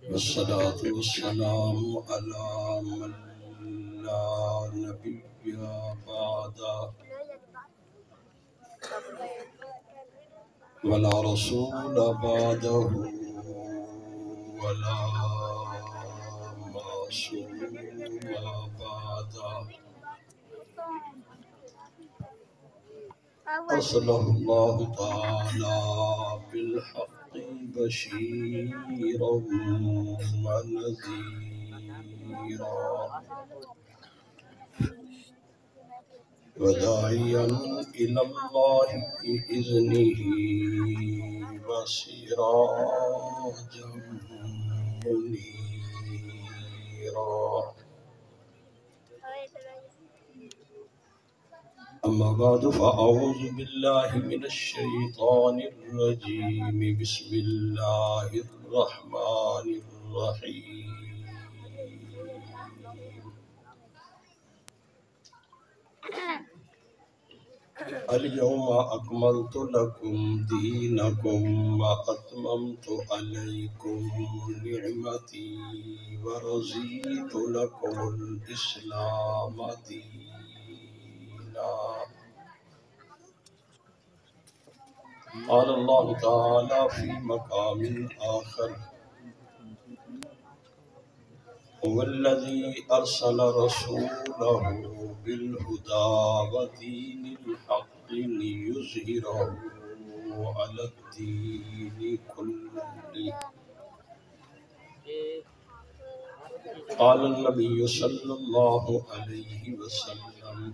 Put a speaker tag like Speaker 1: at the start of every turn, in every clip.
Speaker 1: والصلاة والسلام على من لا نبي بعد ولا رسول بعده ولا معصوم بعده أرسله الله تعالى بالحق بشيرا ونذيرا وداعيا إلى الله بإذنه وسراجا منيرا. أما بعد فأعوذ بالله من الشيطان الرجيم. بسم الله الرحمن الرحيم. اليوم أكملت لكم دينكم وأتممت عليكم نعمتي ورضيت لكم الإسلام دينا. قال الله تعالى في مقام آخر: هو الذي أرسل رسوله بالهدى ودين الحق ليظهره على الدين كله. قال النبي صلى الله عليه وسلم: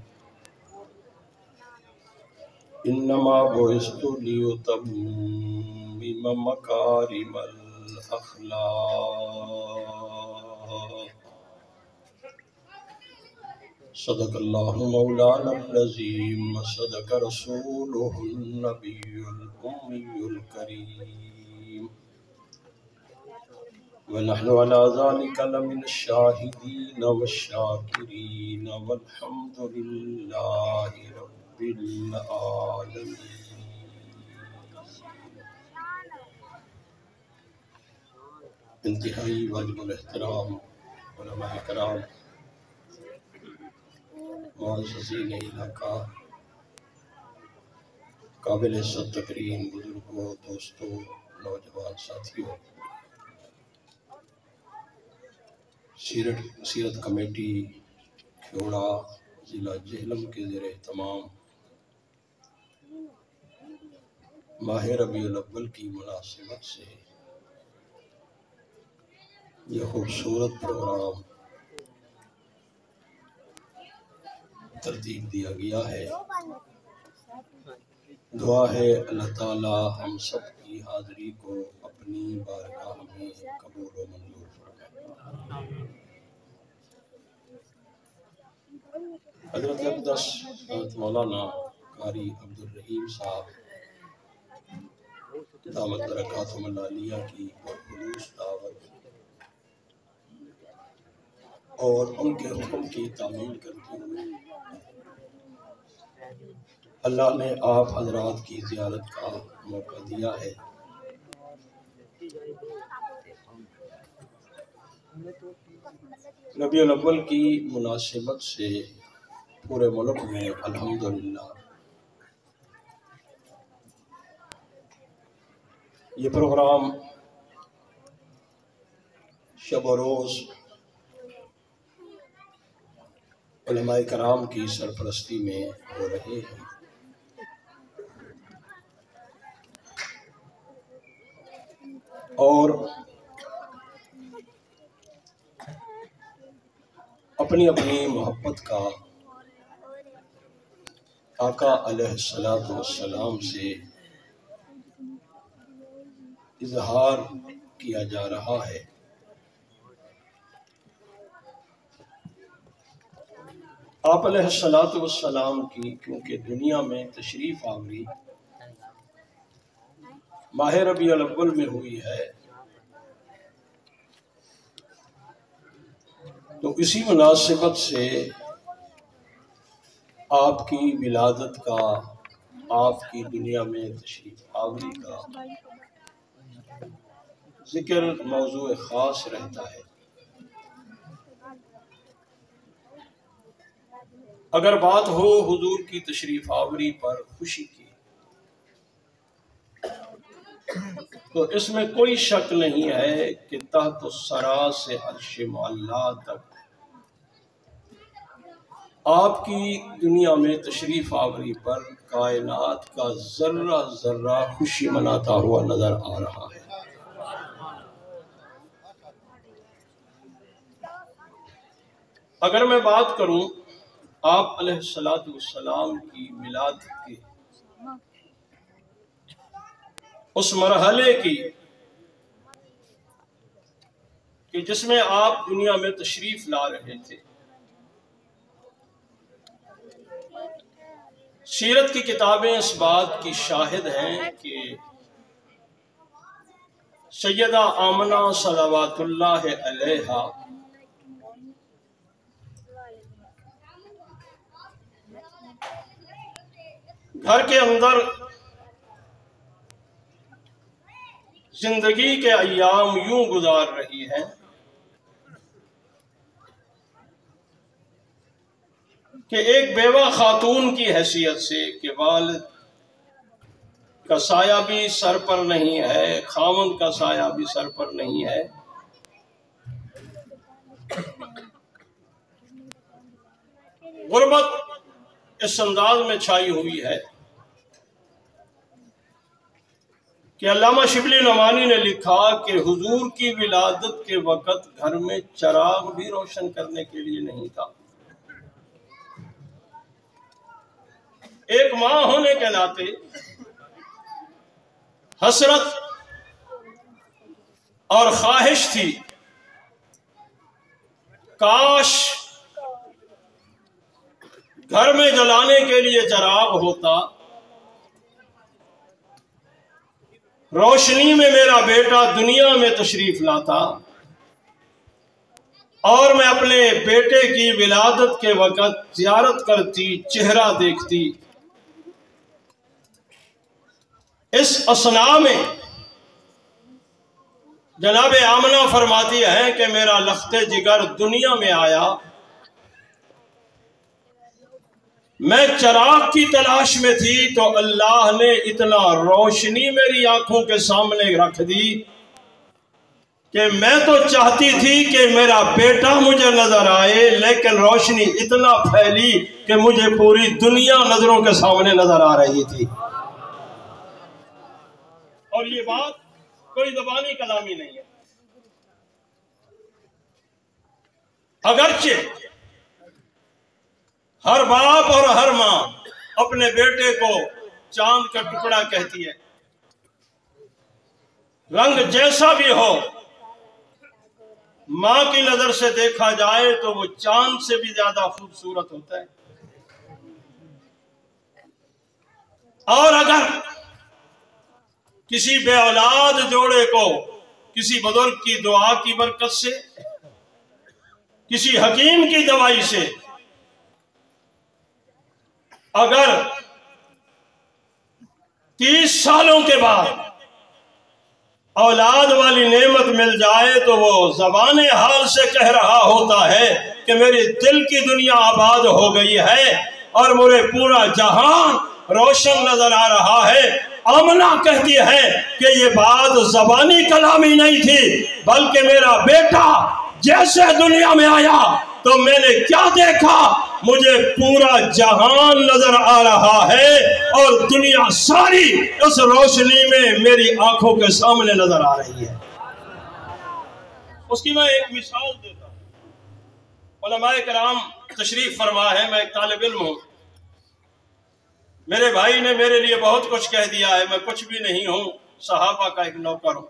Speaker 1: إنما بعثت لأتمم مكارم الأخلاق. صدق الله مولانا العظيم وصدق رسوله النبي الأمي الكريم، ونحن على ذلك لمن الشاهدين والشاكرين، والحمد لله رب العالمين. انتہائی واجب الاحترام علماء کرام، معززین علاقہ، قابل عزت تکریم بزرگوں، دوستوں، نوجوان ساتھیوں، سیرت کمیٹی کھیوڑا ضلع جہلم کے زیر اہتمام ماہ ربیع الاول کی مناسبت سے یہ خوبصورت پروگرام ترتیب دیا گیا ہے۔ دعا ہے اللہ تعالی ہم سب کی حاضری کو اپنی بارگاہ میں قبول و منظور فرمائے۔ حضرت اقدس حضرت مولانا قاری عبدالرحیم صاحب دعوت برکاتہم العالیہ کی خلوص دعوت اور ان کے حکم کی تعمیل کرتے ہوئے اللہ نے آپ حضرات کی زیارت کا موقع دیا ہے۔ ربیع الاول کی مناسبت سے پورے ملک میں الحمدللہ یہ پروگرام شب و روز علماء کرام کی سرپرستی میں ہو رہے ہیں۔ اور اپنی اپنی محبت کا آقا علیہ السلام سے اظہار کیا جا رہا ہے۔ آپ علیہ السلام کی کیونکہ دنیا میں تشریف آوری ماہ ربیع الاول میں ہوئی ہے، تو اسی مناسبت سے آپ کی ولادت کا، آپ کی دنیا میں تشریف آوری کا ذکر موضوع خاص رہتا ہے۔ اگر بات ہو حضور کی تشریف آوری پر خوشی کی تو اس میں کوئی شک نہیں ہے کہ تحت الثری سے عرش معلی تک آپ کی دنیا میں تشریف آوری پر کائنات کا ذرہ ذرہ خوشی مناتا ہوا نظر آ رہا ہے۔ اگر میں بات کروں آپ علیہ السلام کی ولادت کے اس مرحلے کی کہ جس میں آپ دنیا میں تشریف لا رہے تھے، سیرت کی کتابیں اس بات کی شاہد ہیں کہ سیدہ آمنہ صلوات اللہ علیہا گھر کے اندر زندگی کے ایام یوں گزار رہی ہیں کہ ایک بیوہ خاتون کی حیثیت سے کہ والد کا سایہ بھی سر پر نہیں ہے، خاوند کا سایہ بھی سر پر نہیں ہے، غربت اس انداز میں چھائی ہوئی ہے کہ علامہ شبلی نعمانی نے لکھا کہ حضور کی ولادت کے وقت گھر میں چراغ بھی روشن کرنے کے لیے نہیں تھا۔ ایک ماں ہونے کے ناطے حسرت اور خواہش تھی کاش گھر میں جلانے کے لیے چراغ ہوتا، روشنی میں میرا بیٹا دنیا میں تشریف لاتا اور میں اپنے بیٹے کی ولادت کے وقت زیارت کرتی، چہرہ دیکھتی۔ اس اثناء میں جناب آمنہ فرماتی ہیں کہ میرا لخت جگر دنیا میں آیا، میں چراغ کی تلاش میں تھی تو اللہ نے اتنا روشنی میری آنکھوں کے سامنے رکھ دی کہ میں تو چاہتی تھی کہ میرا بیٹا مجھے نظر آئے، لیکن روشنی اتنا پھیلی کہ مجھے پوری دنیا نظروں کے سامنے نظر آ رہی تھی۔ اور یہ بات کوئی زبانی کلامی نہیں ہے، اگرچہ ہر باپ اور ہر ماں اپنے بیٹے کو چاند کا ٹکڑا کہتی ہے، رنگ جیسا بھی ہو ماں کی نظر سے دیکھا جائے تو وہ چاند سے بھی زیادہ خوبصورت ہوتا ہے۔ اور اگر کسی بے اولاد جوڑے کو کسی بزرگ کی دعا کی برکت سے، کسی حکیم کی دوائی سے اگر 30 سالوں کے بعد اولاد والی نعمت مل جائے تو وہ زبان حال سے کہہ رہا ہوتا ہے کہ میری دل کی دنیا آباد ہو گئی ہے اور مجھے پورا جہان روشن نظر آ رہا ہے۔ آمنہ کہتی ہے کہ یہ بات زبانی کلامی نہیں تھی، بلکہ میرا بیٹا جیسے دنیا میں آیا تو میں نے کیا دیکھا، مجھے پورا جہان نظر آ رہا ہے اور دنیا ساری اس روشنی میں میری آنکھوں کے سامنے نظر آ رہی ہے۔ اس کی میں ایک مثال دیتا ہوں۔ علماء کرام تشریف فرما ہے، میں ایک طالب علم ہوں، میرے بھائی نے میرے لیے بہت کچھ کہہ دیا ہے، میں کچھ بھی نہیں ہوں، صحابہ کا ایک نوکر ہوں،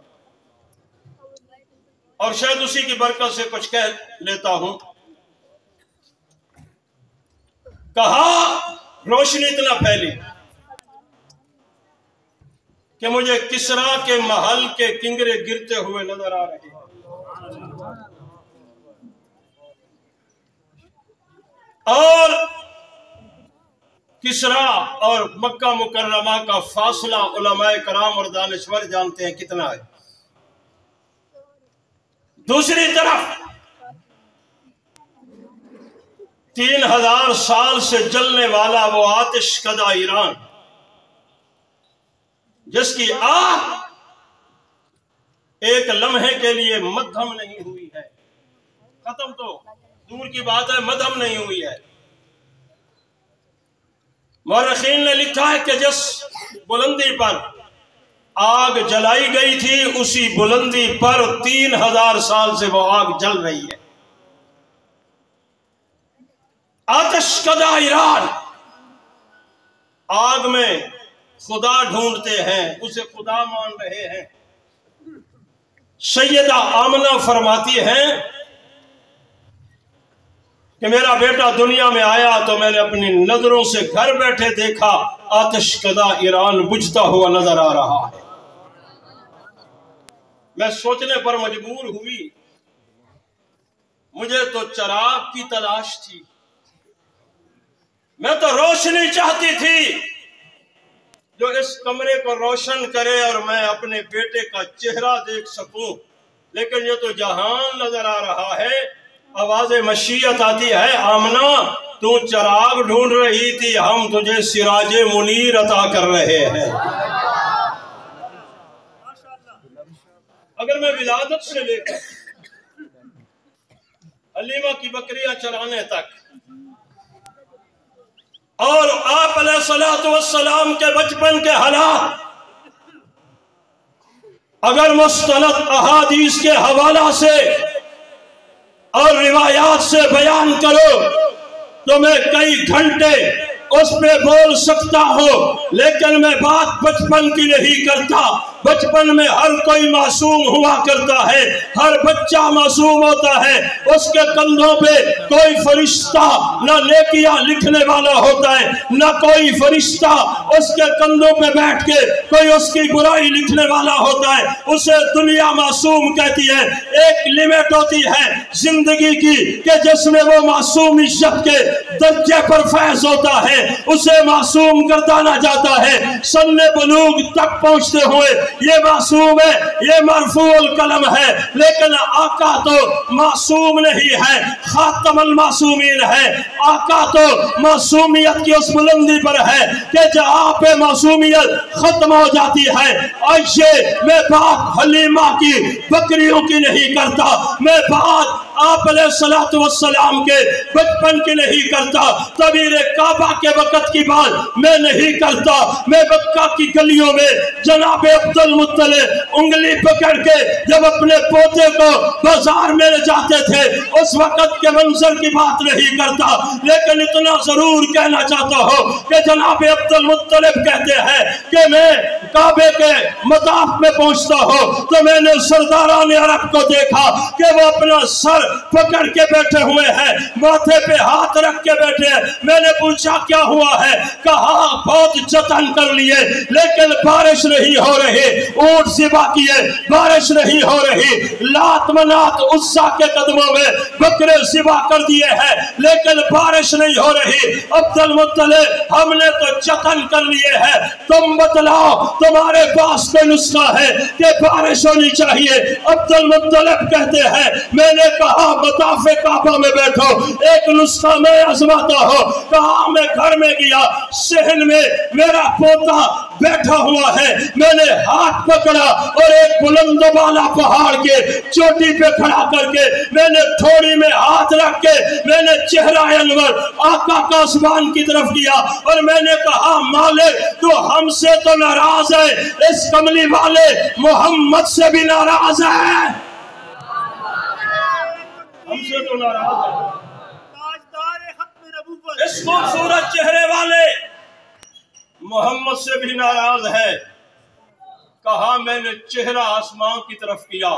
Speaker 1: اور شاید اسی کی برکت سے کچھ کہہ لیتا ہوں۔ کہا روشنی اتنا پھیلی کہ مجھے کسرا کے محل کے کنگرے گرتے ہوئے نظر آ رہے ہیں، اور کسرا اور مکہ مکرمہ کا فاصلہ علماء کرام اور دانشور جانتے ہیں کتنا ہے. دوسری طرف 3000 سال سے جلنے والا وہ آتش کدہ ایران، جس کی آگ ایک لمحے کے لیے مدھم نہیں ہوئی ہے. ختم تو دور کی بات ہے، مدھم نہیں ہوئی ہے. مورخین نے لکھا ہے کہ جس بلندی پر آگ جلائی گئی تھی اسی بلندی پر 3000 سال سے وہ آگ جل رہی ہے. آتش کدہ ایران آگ میں خدا ڈھونڈتے ہیں، اسے خدا مان رہے ہیں. سیدہ آمنہ فرماتی ہیں کہ میرا بیٹا دنیا میں آیا تو میں نے اپنی نظروں سے گھر بیٹھے دیکھا آتش کدہ ایران بجھتا ہوا نظر آ رہا ہے. میں سوچنے پر مجبور ہوئی، مجھے تو چراغ کی تلاش تھی، میں تو روشنی چاہتی تھی جو اس کمرے کو روشن کرے اور میں اپنے بیٹے کا چہرہ دیکھ سکوں، لیکن یہ تو جہان نظر آ رہا ہے. آواز مشیت آتی ہے، آمنہ تو چراغ ڈھونڈ رہی تھی، ہم تجھے سراج منیر عطا کر رہے ہیں. اگر میں ولادت سے لے کر حلیمہ کی بکریاں چرانے تک اور آپ علیہ السلام کے بچپن کے حالات اگر مستند احادیث کے حوالہ سے اور روایات سے بیان کرو تو میں کئی گھنٹے اس پہ بول سکتا ہوں، لیکن میں بات بچپن کی نہیں کرتا. بچپن میں ہر کوئی معصوم ہوا کرتا ہے، ہر بچہ معصوم ہوتا ہے، اس کے کندھوں پہ کوئی فرشتہ نہ نیکیاں لکھنے والا ہوتا ہے، نہ کوئی فرشتہ اس کے کندھوں پہ بیٹھ کے کوئی اس کی برائی لکھنے والا ہوتا ہے. اسے دنیا معصوم کہتی ہے. ایک لیمٹ ہوتی ہے زندگی کی کہ جس میں وہ معصومیت کے درجے پر فیض ہوتا ہے، اسے معصوم گردانا جاتا ہے. سن بلوغ تک پہنچتے ہوئے یہ معصوم ہے، یہ مرفوع القلم ہے، لیکن آقا تو معصوم نہیں ہے، خاتم المعصومین ہے. آقا تو معصومیت کی اس بلندی پر ہے کہ جہاں پہ معصومیت ختم ہو جاتی ہے. آئیے میں بات حلیمہ کی بکریوں کی نہیں کرتا، میں بات آپ علیہ السلام کے بچپن کی نہیں کرتا، تعبیر کعبہ کے وقت کی بات میں نہیں کرتا. میں مکہ کی گلیوں میں جناب عبد المطلب انگلی پکڑ کے جب اپنے پوتے کو بازار میں لے جاتے تھے اس وقت کے منظر کی بات نہیں کرتا، لیکن اتنا ضرور کہنا چاہتا ہوں کہ جناب عبد المطلب کہتے ہیں کہ میں کعبے کے مطاف میں پہنچتا ہوں تو میں نے سرداران عرب کو دیکھا کہ وہ اپنا سر پکڑ کے بیٹھے ہوئے ہیں، ماتھے پہ ہاتھ رکھ کے بیٹھے ہیں. میں نے پوچھا کیا ہوا ہے؟ کہا بہت جتن کر لیے لیکن بارش نہیں ہو رہی، اونٹ ذبح کیے بارش نہیں ہو رہی، لات منات عزا کے قدموں میں بکرے ذبح کر دیے ہیں لیکن بارش نہیں ہو رہی. عبد المطلب ہم نے تو جتن کر لیے ہیں، تم بتلاؤ تمہارے پاس کوئی نسخہ ہے کہ بارش ہونی چاہیے؟ عبد المطلب کہتے ہیں میں نے کہا مطاف کعبہ میں بیٹھو، ایک نسخہ میں آزماتا ہوں. کہا میں گھر میں گیا، صحن میں میرا پوتا بیٹھا ہوا ہے، میں نے ہاتھ پکڑا اور ایک بلند بالا پہاڑ کے چوٹی پہ کھڑا کر کے میں نے تھوڑی میں ہاتھ رکھ کے میں نے چہرہ انور آقا کا آسمان کی طرف کیا اور میں نے کہا مالک تو ہم سے تو ناراض ہے، اس کملی والے محمد سے بھی ناراض ہے، ہم سے تو ناراض ہے، اس خوبصورت چہرے والے محمد سے بھی ناراض ہے. کہا میں نے چہرہ آسمان کی طرف کیا،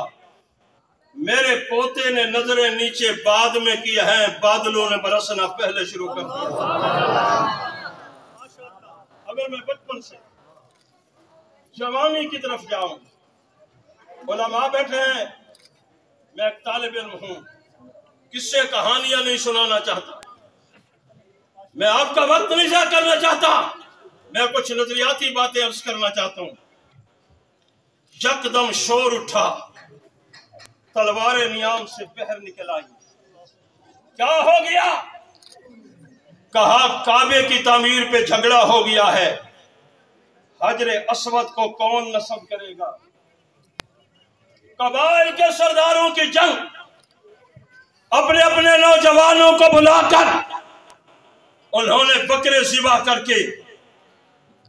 Speaker 1: میرے پوتے نے نظریں نیچے بعد میں کی ہیں، بادلوں نے برسنا پہلے شروع کر دیا. اگر میں بچپن سے جوانی کی طرف جاؤں، علماء بیٹھے ہیں، میں ایک طالب علم ہوں، قصے کہانیاں نہیں سنانا چاہتا، میں آپ کا وقت نہیں ضائع کرنا چاہتا، میں کچھ نظریاتی باتیں عرض کرنا چاہتا ہوں۔ یکدم شور اٹھا، تلوار نیام سے بہر نکل آئی۔ کیا ہو گیا؟ کہا کعبے کی تعمیر پہ جھگڑا ہو گیا ہے، حجر اسود کو کون نصب کرے گا؟ قبائل کے سرداروں کی جنگ، اپنے اپنے نوجوانوں کو بلا کر انہوں نے بکرے ذبح کر کے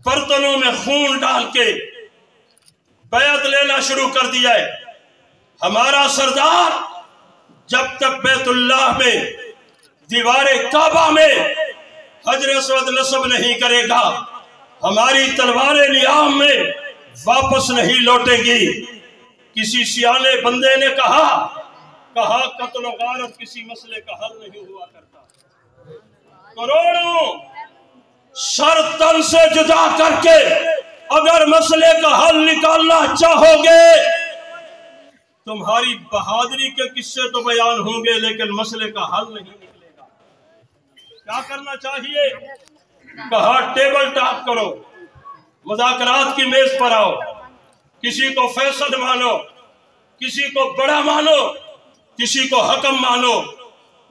Speaker 1: برتنوں میں خون ڈال کے بیعت لینا شروع کر دیا ہے۔ ہمارا سردار جب تک بیت اللہ میں دیوار کعبہ میں حجر اسود نصب نہیں کرے گا، ہماری تلوار نیام میں واپس نہیں لوٹے گی۔ کسی سیانے بندے نے کہا قتل و غارت کسی مسئلے کا حل نہیں ہوا کرتا۔ کروڑوں سر تن سے جدا کر کے اگر مسئلے کا حل نکالنا چاہو گے، تمہاری بہادری کے قصے تو بیان ہوں گے لیکن مسئلے کا حل نہیں نکلے گا۔ کیا کرنا چاہیے؟ کہا ٹیبل ٹاک کرو، مذاکرات کی میز پر آؤ، کسی کو فیصل مانو، کسی کو بڑا مانو، کسی کو حکم مانو،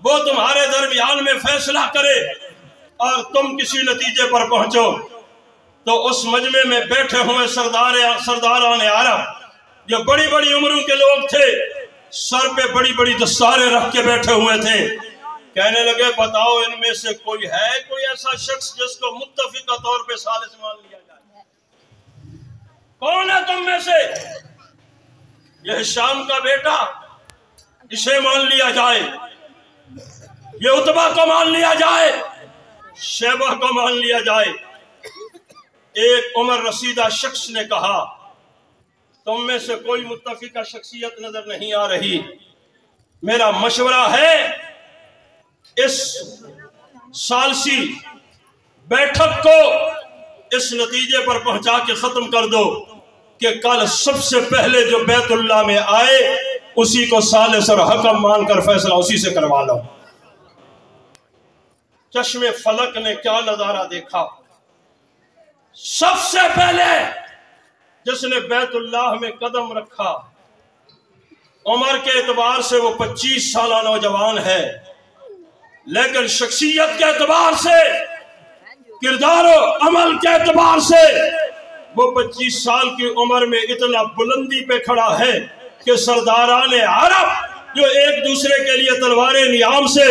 Speaker 1: وہ تمہارے درمیان میں فیصلہ کرے اور تم کسی نتیجے پر پہنچو۔ تو اس مجمع میں بیٹھے ہوئے سرداران عرب جو بڑی بڑی عمروں کے لوگ تھے، سر پہ بڑی بڑی دستاریں رکھ کے بیٹھے ہوئے تھے، کہنے لگے بتاؤ ان میں سے کوئی ایسا شخص جس کو متفقہ طور پہ ثالث مان لیا جائے؟ کون ہے تم میں سے؟ یہ شام کا بیٹا، اسے مان لیا جائے، یہ عتبہ کو مان لیا جائے، شیبہ کو مان لیا جائے۔ ایک عمر رسیدہ شخص نے کہا تم میں سے کوئی متفقہ شخصیت نظر نہیں آ رہی، میرا مشورہ ہے اس ثالثی بیٹھک کو اس نتیجے پر پہنچا کے ختم کر دو کہ کل سب سے پہلے جو بیت اللہ میں آئے اسی کو ثالث اور حکم مان کر فیصلہ اسی سے کروا لو۔ چشم فلک نے کیا نظارہ دیکھا؟ سب سے پہلے جس نے بیت اللہ میں قدم رکھا، عمر کے اعتبار سے وہ 25 سالہ نوجوان ہے، لیکن شخصیت کے اعتبار سے، کردار و عمل کے اعتبار سے وہ 25 سال کی عمر میں اتنا بلندی پہ کھڑا ہے کہ سرداران عرب جو ایک دوسرے کے لیے تلوار نیام سے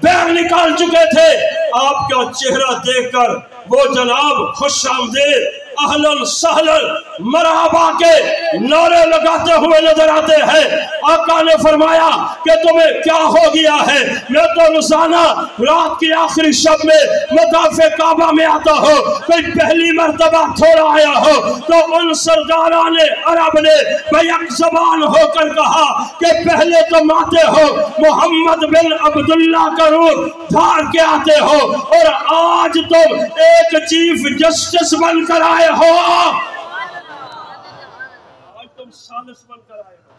Speaker 1: بیر نکال چکے تھے، آپ کا چہرہ دیکھ کر وہ جناب خوش آمدید، اہلاً سہلاً، مرحبا کے نعرے لگاتے ہوئے نظر آتے ہیں۔ آقا نے فرمایا کہ تمہیں کیا ہو گیا ہے؟ میں تو روزانہ رات کی آخری شب میں مطاف کعبہ میں آتا ہو، کوئی پہلی مرتبہ تھوڑا آیا ہو تو ان سرداران عرب نے بیک زبان ہو کر کہا کہ پہلے تم آتے ہو محمد بن عبداللہ کا روح دھار کے آتے ہو، اور آج تم ایک چیف جسٹس بن کر آئے ہو، آج تم ثالث بن کر آئے ہو،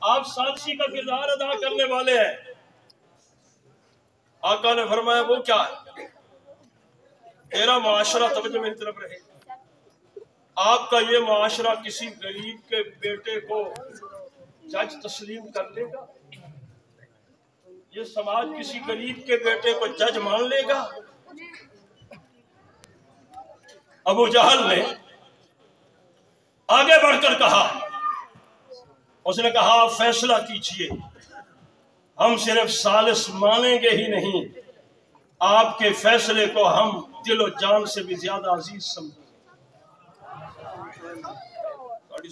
Speaker 1: آپ ثالثی کا کردار ادا کرنے والے ہیں۔ آقا نے فرمایا وہ کیا ہے؟ تیرا معاشرہ، توجہ میری طرف رہے، آپ کا یہ معاشرہ کسی غریب کے بیٹے کو جج تسلیم کر لے گا؟ یہ سماج کسی غریب کے بیٹے کو جج مان لے گا؟ ابو جہل نے آگے بڑھ کر کہا، اس نے کہا آپ فیصلہ کیجئے، ہم صرف ثالث مانیں گے ہی نہیں، آپ کے فیصلے کو ہم دل و جان سے بھی زیادہ عزیز سمجھیں۔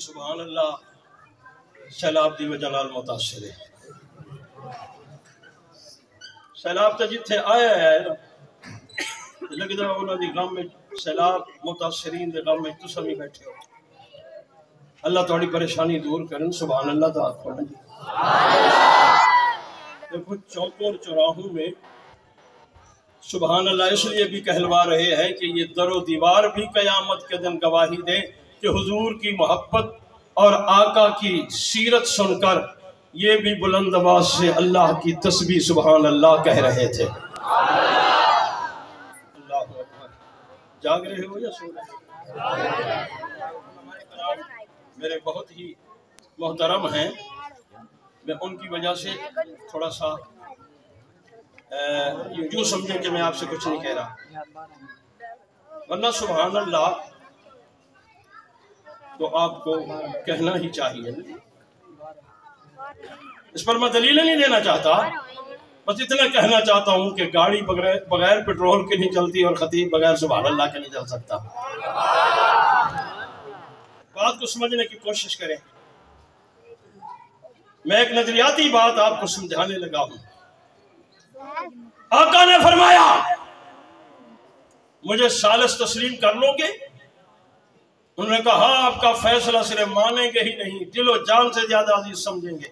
Speaker 1: سبحان اللہ، سیلاب دی و جلال متاثر ہے، سیلاب تو جتھے آیا ہے لگتا ہے انہوں دی غم میں، سیلاب متاثرین دے غم میں تسا بھی بیٹھے ہو، اللہ تھوڑی پریشانی دور کرن۔ سبحان اللہ تو آپ پڑھیں جی۔ دیکھو چوکوں چوراہوں میں سبحان اللہ اس لیے بھی کہلوا رہے ہیں کہ یہ در و دیوار بھی قیامت کے دن گواہی دیں کہ حضور کی محبت اور آقا کی سیرت سن کر یہ بھی بلند آواز سے اللہ کی تسبیح سبحان اللہ کہہ رہے تھے۔ جاگ رہے ہو یا سو رہے ہو؟ میرے بہت ہی محترم ہیں، میں ان کی وجہ سے تھوڑا سا یوں سمجھیں کہ میں آپ سے کچھ نہیں کہہ رہا، ورنہ سبحان اللہ تو آپ کو کہنا ہی چاہیے۔ اس پر میں دلیلیں نہیں دینا چاہتا، بس اتنا کہنا چاہتا ہوں کہ گاڑی بغیر پیٹرول کے نہیں چلتی اور خطیب بغیر سبحان اللہ کے نہیں چل سکتا۔ بات کو سمجھنے کی کوشش کریں۔ میں ایک نظریاتی بات آپ کو سمجھانے لگا ہوں۔ آقا نے فرمایا مجھے ثالث تسلیم کر لو گے؟ انہوں نے کہا ہاں، آپ کا فیصلہ صرف مانیں گے ہی نہیں، دل و جان سے زیادہ عزیز سمجھیں گے۔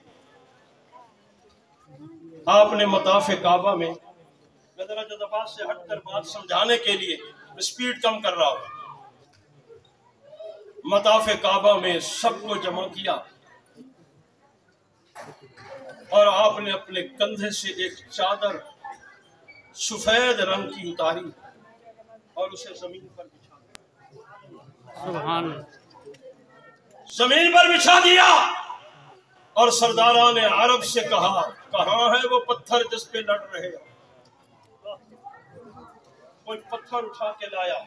Speaker 1: آپ نے مطاف کعبہ میں، میں ذرا جذبات سے ہٹ کر بات سمجھانے کے لیے سپیڈ کم کر رہا ہوں، مطاف کعبہ میں سب کو جمع کیا اور آپ نے اپنے کندھے سے ایک چادر سفید رنگ کی اتاری اور اسے زمین پر بچھا دیا۔ سبحان اللہ، زمین پر بچھا دیا اور سرداران عرب سے کہا کہاں ہے وہ پتھر جس پہ لڑ رہے ہو؟ کوئی پتھر اٹھا کے لایا۔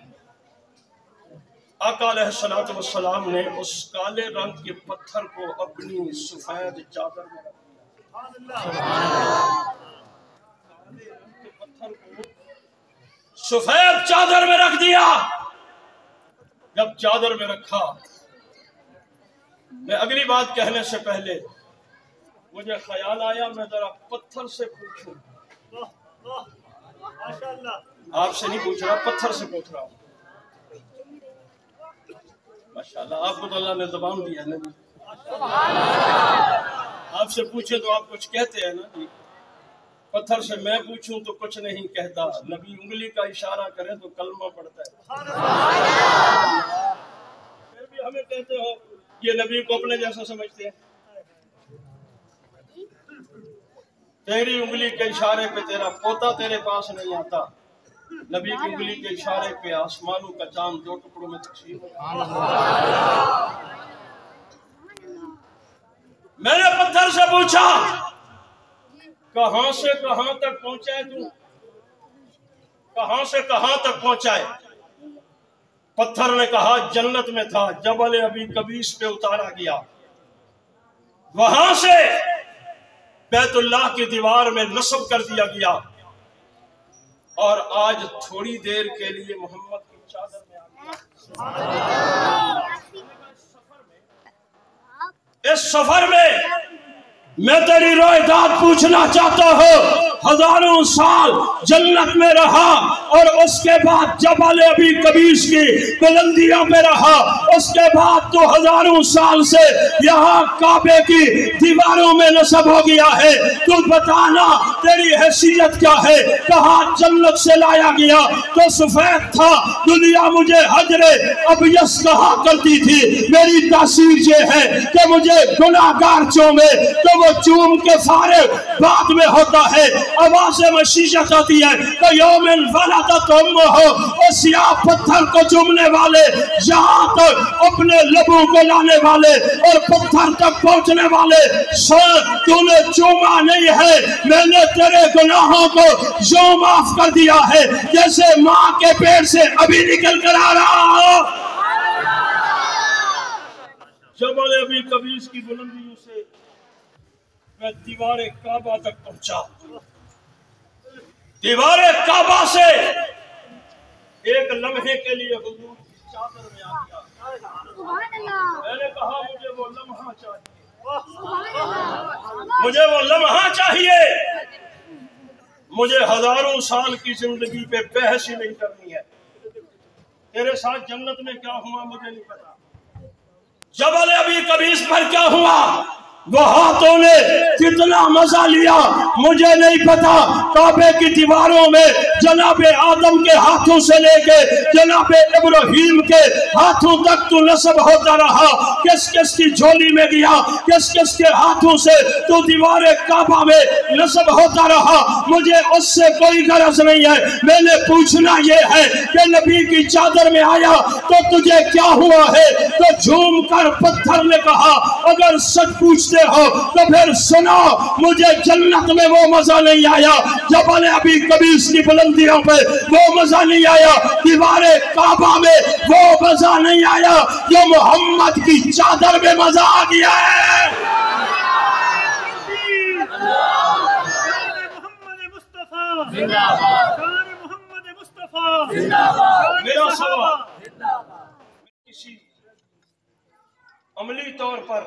Speaker 1: آقا علیہ السلام نے اس کالے رنگ کے پتھر کو اپنی سفید چادر میں رکھ سفید چادر میں رکھ دیا۔ جب چادر میں رکھا، میں اگلی بات کہنے سے پہلے مجھے خیال آیا میں ذرا پتھر سے پوچھوں۔ آپ سے نہیں پوچھ رہا، پتھر سے پوچھ رہا ہوں۔ ماشاءاللہ، آپ کو تو اللہ نے زبان دی ہے نا جی، آپ سے پوچھے تو آپ کچھ کہتے ہیں نا جی، پتھر سے میں پوچھوں تو کچھ نہیں کہتا، نبی انگلی کا اشارہ کرے تو کلمہ پڑتا ہے۔ پھر بھی ہمیں کہتے ہو یہ نبی کو اپنے جیسا سمجھتے ہیں۔ تیری انگلی کے اشارے پہ تیرا پوتا تیرے پاس نہیں آتا، نبی کی انگلی کے اشارے پہ آسمانوں کا چاند دو ٹکڑوں میں تقسیم ہوتا۔ میں نے پتھر سے پوچھا کہاں سے کہاں تک پہنچا ہے تو؟ کہاں سے کہاں تک پہنچا ہے؟ پتھر نے کہا جنت میں تھا، جبل ابی قبیس پہ اتارا گیا، وہاں سے بیت اللہ کی دیوار میں نصب کر دیا گیا اور آج تھوڑی دیر کے لیے محمد کی چادر میں آ گیا۔ اس سفر میں میں تیری رویداد پوچھنا چاہتا ہوں، ہزاروں سال جنت میں رہا اور اس کے بعد جبل ابی قبیس کی بلندیوں میں رہا، اس کے بعد تو ہزاروں سال سے یہاں کعبے کی دیواروں میں نصب ہو گیا ہے۔ تو بتانا تیری حیثیت کیا ہے؟ کہا جنت سے لایا گیا تو سفید تھا، دنیا مجھے حجر ابیض کہا کرتی تھی، میری تاثیر یہ ہے کہ مجھے گناہگار چومے تو وہ چوم کے فارغ بعد میں ہوتا ہے۔ آواز مشیشت آتی ہے کہ یوم ولدت امہ، اور سیاہ پتھر کو چومنے والے، یہاں تک اپنے لبوں کو لانے والے اور پتھر تک پہنچنے والے، تو نے چوما نہیں ہے، میں نے تیرے گناہوں کو یوں معاف کر دیا ہے جیسے ماں کے پیٹ سے ابھی نکل کر آ رہا ہو۔ جبل ابی قبیس کی بلندیوں سے میں دیوار کعبہ تک پہنچا، دیوار کعبہ سے ایک لمحے کے لیے حضور کی چادر میں آ گیا۔ میں نے کہا مجھے وہ لمحہ چاہیے، مجھے وہ لمحہ چاہیے، مجھے ہزاروں سال کی زندگی پہ بحث ہی نہیں کرنی ہے، تیرے ساتھ جنت میں کیا ہوا مجھے نہیں پتا، جبل ابی قبیس پر کیا ہوا وہ ہاتھوں نے کتنا مزہ لیا مجھے نہیں پتا. کعبے کی دیواروں میں جناب آدم کے ہاتھوں سے لے کے جناب ابراہیم کے ہاتھوں تک تو نصب ہوتا رہا. کس کس کی جھولی میں گیا, کس کس کے ہاتھوں سے تو دیوار کعبہ میں نصب ہوتا رہا. مجھے اس سے کوئی غرض نہیں ہے. میں نے پوچھنا یہ ہے کہ نبی کی چادر میں آیا تو تجھے کیا ہوا ہے؟ تو جھوم کر پتھر نے کہا اگر سچ پوچھتے ہو تو پھر سنا, مجھے جنت میں وہ مزہ نہیں آیا, جبل ابی قبیس کی بلندیوں پہ وہ مزہ نہیں آیا, دیوار کعبہ میں وہ مزہ نہیں آیا جو محمد کی چادر میں مزہ آ گیا ہے. میرا سوال کسی عملی طور پر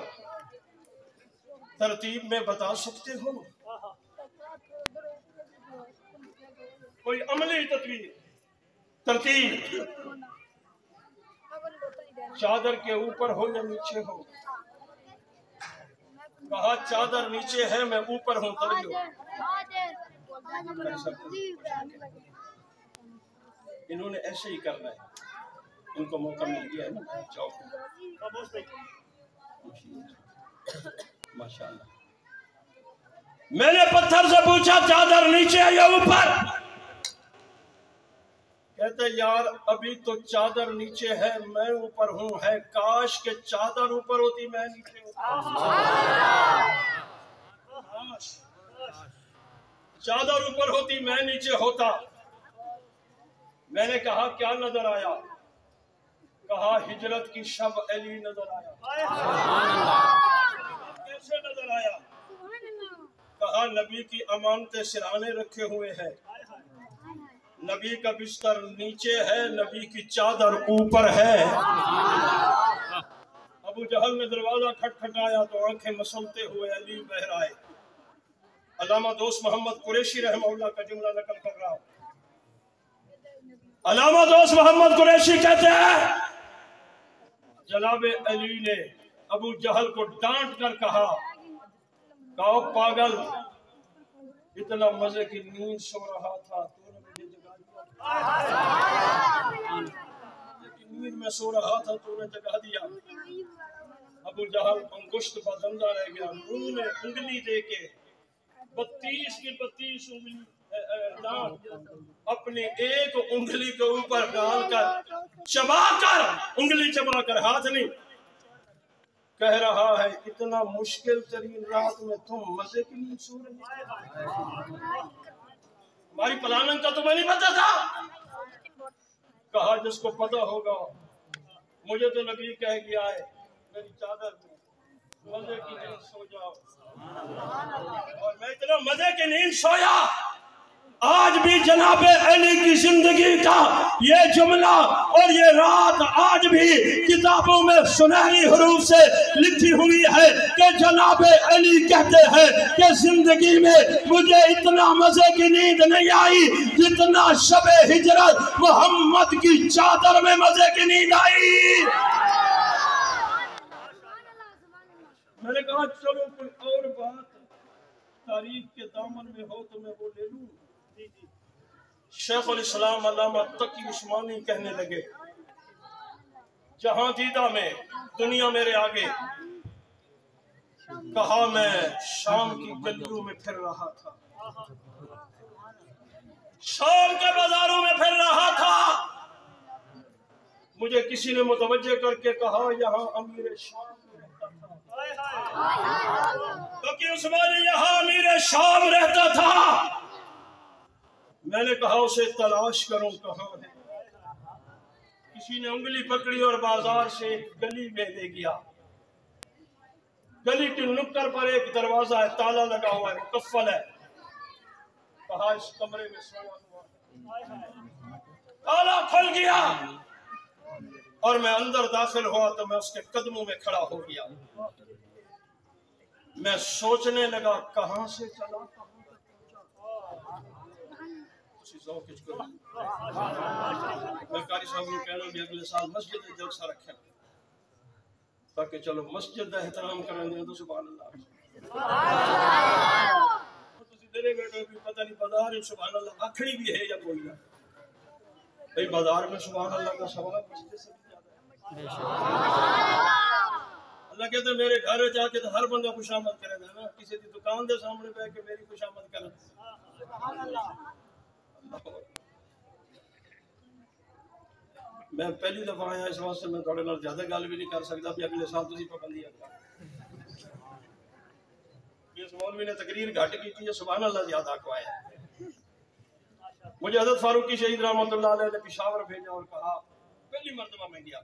Speaker 1: ترتیب میں بتا سکتے ہو؟ کوئی عملی ترتیب چادر کے اوپر ہو یا نیچے ہو؟ کہا چادر نیچے ہے میں اوپر ہوں توجہ. انہوں نے ایسے ہی کرنا ہے, ان کو موقع مل گیا ہے نا. جاؤ ماشاءاللہ. میں نے پتھر سے پوچھا چادر نیچے ہے یا اوپر؟ کہتے یار ابھی تو چادر نیچے ہے میں اوپر ہوں. ہے کاش کہ چادر اوپر ہوتی میں نیچے ہوتا. چادر اوپر ہوتی میں نیچے ہوتا. میں نے کہا کیا نظر آیا؟ کہا ہجرت کی شب علی نظر آیا. کیسے نظر آیا؟ کہا نبی کی امانتیں سرانے رکھے ہوئے ہیں, نبی کا بستر نیچے ہے, نبی کی چادر اوپر ہے. ابو جہل نے دروازہ کھٹکھٹایا تو آنکھیں مسلتے ہوئے علی بہر آئے. علامہ دوست محمد قریشی رحمہ اللہ کا جملہ نقل کر رہا ہوں. علامہ دوست محمد قریشی کہتے ہیں جناب علی نے ابو جہل کو ڈانٹ کر کہا کہو پاگل, اتنا مزے کی نیند سو رہا تھا تو نے مجھے جگا دیا. نیند میں سو رہا تھا تو نے جگا دیا. ابو جہل انگشت بدندہ رہ گیا. منہ میں انگلی دے کے 32 کی 32 انگلی اپنی ایک انگلی کے اوپر ڈال کر چبا کر انگلی چبا کر ہاتھ نہیں کہہ رہا ہے اتنا مشکل ترین رات میں تم مزے کی نیند سو رہے ہو. ہماری پلاننگ کا تمہیں نہیں پتا تھا؟ کہا جس کو پتا ہوگا. مجھے تو نبی کہہ گیا ہے میری چادر میں مزے کی نیند سو جاؤ, اور میں اتنا مزے کی نیند سویا. آج بھی جناب علی کی زندگی کا یہ جملہ اور یہ رات آج بھی کتابوں میں سنہری حروف سے لکھی ہوئی ہے کہ جناب علی کہتے ہیں کہ زندگی میں مجھے اتنا مزے کی نیند نہیں آئی جتنا شب ہجرت محمد کی چادر میں مزے کی نیند آئی. میں نے کہا چلو کوئی اور بات تاریخ کے دامن میں ہو تو میں وہ لے لوں. شیخ الاسلام علامہ تقی عثمانی کہنے لگے جہاں دیدہ میں دنیا میرے آگے. کہا میں شام کی گلیوں میں پھر رہا تھا, شام کے بازاروں میں پھر رہا تھا. مجھے کسی نے متوجہ کر کے کہا یہاں امیر شام رہتا تھا. تقی عثمانی یہاں امیر شام رہتا تھا. میں نے کہا اسے تلاش کروں کہاں ہے. کسی نے انگلی پکڑی اور بازار سے ایک گلی میں لے گیا. گلی کی نکڑ پر ایک دروازہ ہے, تالا لگا ہوا ہے, مقفل ہے. کہا اس کمرے میں سویا ہوا ہے. تالا کھل گیا اور میں اندر داخل ہوا تو میں اس کے قدموں میں کھڑا ہو گیا. میں سوچنے لگا کہاں سے چلا میں قاری صاحب کو کہنا بھی اگلے سال مسجد میں جلسہ رکھیں. تاکہ چلو مسجد کا احترام کریں دے تو سبحان اللہ تسی دلے بیٹھے بھی پتہ نہیں بازار سبحان اللہ اکھڑی بھی ہے یا کوئی نہ بھئی بازار میں سبحان اللہ کا ثواب مسجد سے بھی زیادہ ہے اللہ کہتے ہیں میرے گھر جا کے تو ہر بندہ خوشامد کرے گا نا کسی کی دکان دے سامنے بیٹھ کے میری خوشامد کرے سبحان اللہ میں پہلی دفعہ آیا اس واسطے میں تھوڑے نال زیادہ گل بھی نہیں کر سکتا بھی اگلے سال تسی پابندی رکھا اس مولوی نے تقریر گھٹ کی تھی سبحان اللہ زیادہ کھوایا مجھے حضرت فاروقی شہید رحمۃ اللہ علیہ نے پشاور بھیجا اور کہا پہلی مرتبہ میں گیا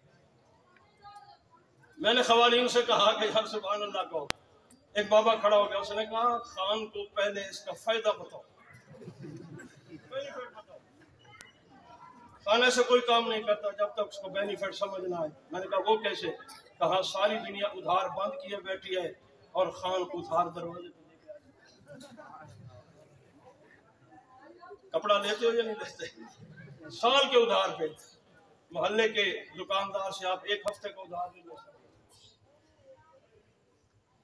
Speaker 1: میں نے خواتین سے کہا کہ ہر سبحان اللہ کو ایک بابا کھڑا ہو گیا اس نے کہا خان کو پہلے اس کا فائدہ بتاؤ خان ایسے کوئی کام نہیں کرتا جب تک اس کو بینیفٹ سمجھ نہ آئے میں نے کہا وہ کیسے کہا ساری دنیا ادھار بند کیے بیٹھی ہے اور خان ادھار دروازے پہ لے کے آئے کپڑا لیتے ہو یا نہیں لیتے سال کے ادھار پہ محلے کے دکاندار سے آپ ایک ہفتے کا ادھار نہیں لے سکتے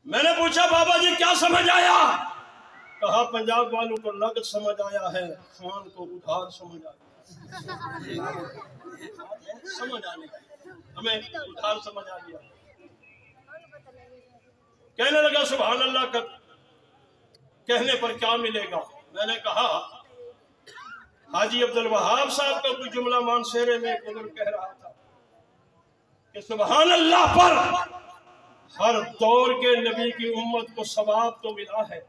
Speaker 1: میں نے پوچھا بابا جی کیا سمجھ آیا کہا پنجاب والوں کو نقد سمجھ آیا ہے خان کو ادھار سمجھ آیا سمجھ آنے ہمیں ادھار سمجھ آ گیا کہنے لگا سبحان اللہ کا کہنے پر کیا ملے گا میں نے کہا حاجی عبدالوہاب صاحب کا کوئی جملہ مانسیرے میں بزرگ کہہ رہا تھا کہ سبحان اللہ پر ہر دور کے نبی کی امت کو ثواب تو ملا ہے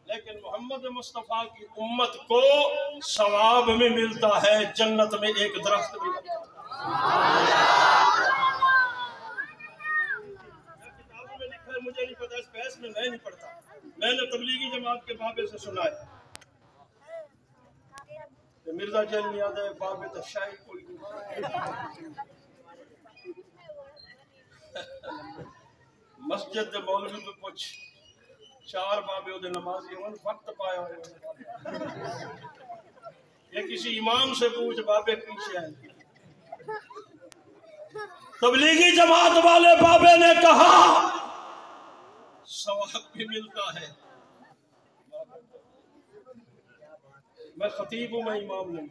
Speaker 1: لیکن محمد مصطفیٰ کی امت کو ثواب میں ملتا ہے جنت میں ایک درخت بھی لگتا ہے کتابوں میں لکھا ہے مجھے نہیں پتا اس بحث میں میں نہیں پڑھتا میں نے تبلیغی جماعت کے بابے سے سنا ہے کہ مرزا جیل میں آدھا ہے بابے تو شاہی کوئی نہیں مسجد دے مولوی تو کچھ چار بابے دے نمازی ہوں وقت پایا ہوئے یہ کسی امام سے پوچھ بابے پیچھے آئیں تبلیغی جماعت والے بابے نے کہا ثواب بھی ملتا ہے میں خطیب ہوں میں امام نہیں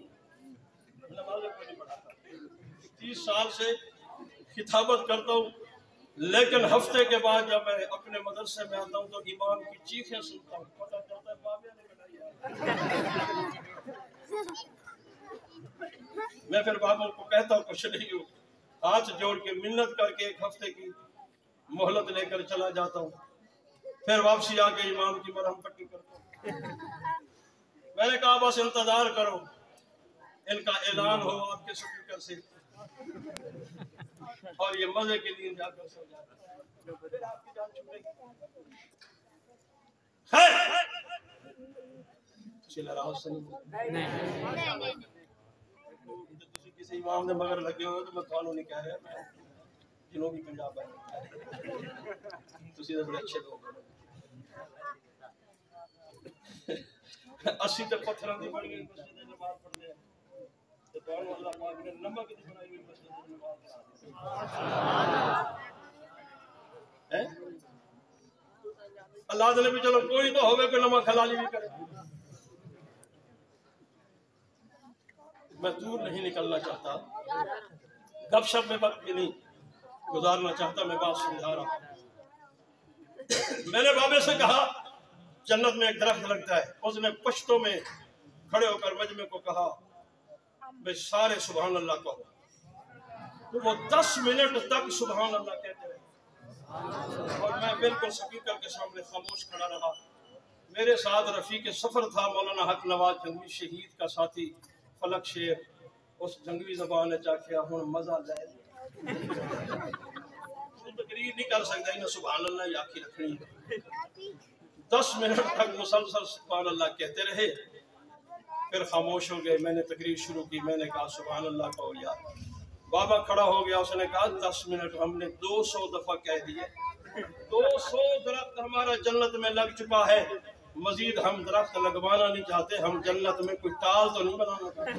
Speaker 1: نمازیں کو نہیں پڑھاتا 30 سال سے خطابت کرتا ہوں لیکن ہفتے کے بعد جب میں اپنے مدرسے میں آتا ہوں تو امام کی چیخیں سنتا ہوں پتہ چلتا ہے بابے نے بنائی میں پھر بابوں کو کہتا ہوں کچھ نہیں ہوں ہاتھ جوڑ کے منت کر کے ایک ہفتے کی مہلت لے کر چلا جاتا ہوں پھر واپسی آ کے امام کی مرہم پٹی کرتا ہوں میں نے کہا بس انتظار کرو ان کا اعلان ہو آپ کے سپیکر سے اور یہ مزے کے لیے جا کر سو جاتا پھر آپ کی جان چھوٹے گی چلا رہا سے نہیں کسی امام نے مگر لگے ہوئے تو میں تھانوں نہیں کہہ رہا میں جنوبی پنجاب ہے تسی تو بڑے اچھے لوگ اسی تے پتھراں دی بڑھ گئی مسجد نماز پڑھنے تے تانوں اللہ پاک نے نمک دی بنائی ہوئی مسجد نماز ہے اللہ تعالی بھی چلو کوئی تو ہوے کہ نمک حلالی بھی کرے میں دور نہیں نکلنا چاہتا گپ شپ میں وقت بھی نہیں گزارنا چاہتا میں بات سمجھا رہا ہوں میں نے بابے سے کہا جنت میں ایک درخت لگتا ہے اس نے پشتوں میں کھڑے ہو کر مجمع کو کہا بے سارے سبحان اللہ کہو تو وہ 10 منٹ تک سبحان اللہ کہتے رہے اور میں بالکل سپیکر کے سامنے خاموش کھڑا رہا میرے ساتھ رفیق سفر تھا مولانا حق نواز جنگوی شہید کا ساتھی فلک شیر اس جنگوی زبان نے چاکھیا ہون مزہ لے تو تقریر نہیں کر سکتا انہیں سبحان اللہ یا آخی رکھنی 10 منٹ تک مسلسل سبحان اللہ کہتے رہے پھر خاموش ہو گئے میں نے تقریر شروع کی میں نے کہا سبحان اللہ کہو یار بابا کھڑا ہو گیا اس نے کہا 10 منٹ ہم نے 200 دفعہ کہہ دیے 200 درخت ہمارا جنت میں لگ چکا ہے مزید ہم درخت لگوانا نہیں چاہتے ہم جنت میں کوئی ٹال تو نہیں بنانا چاہتے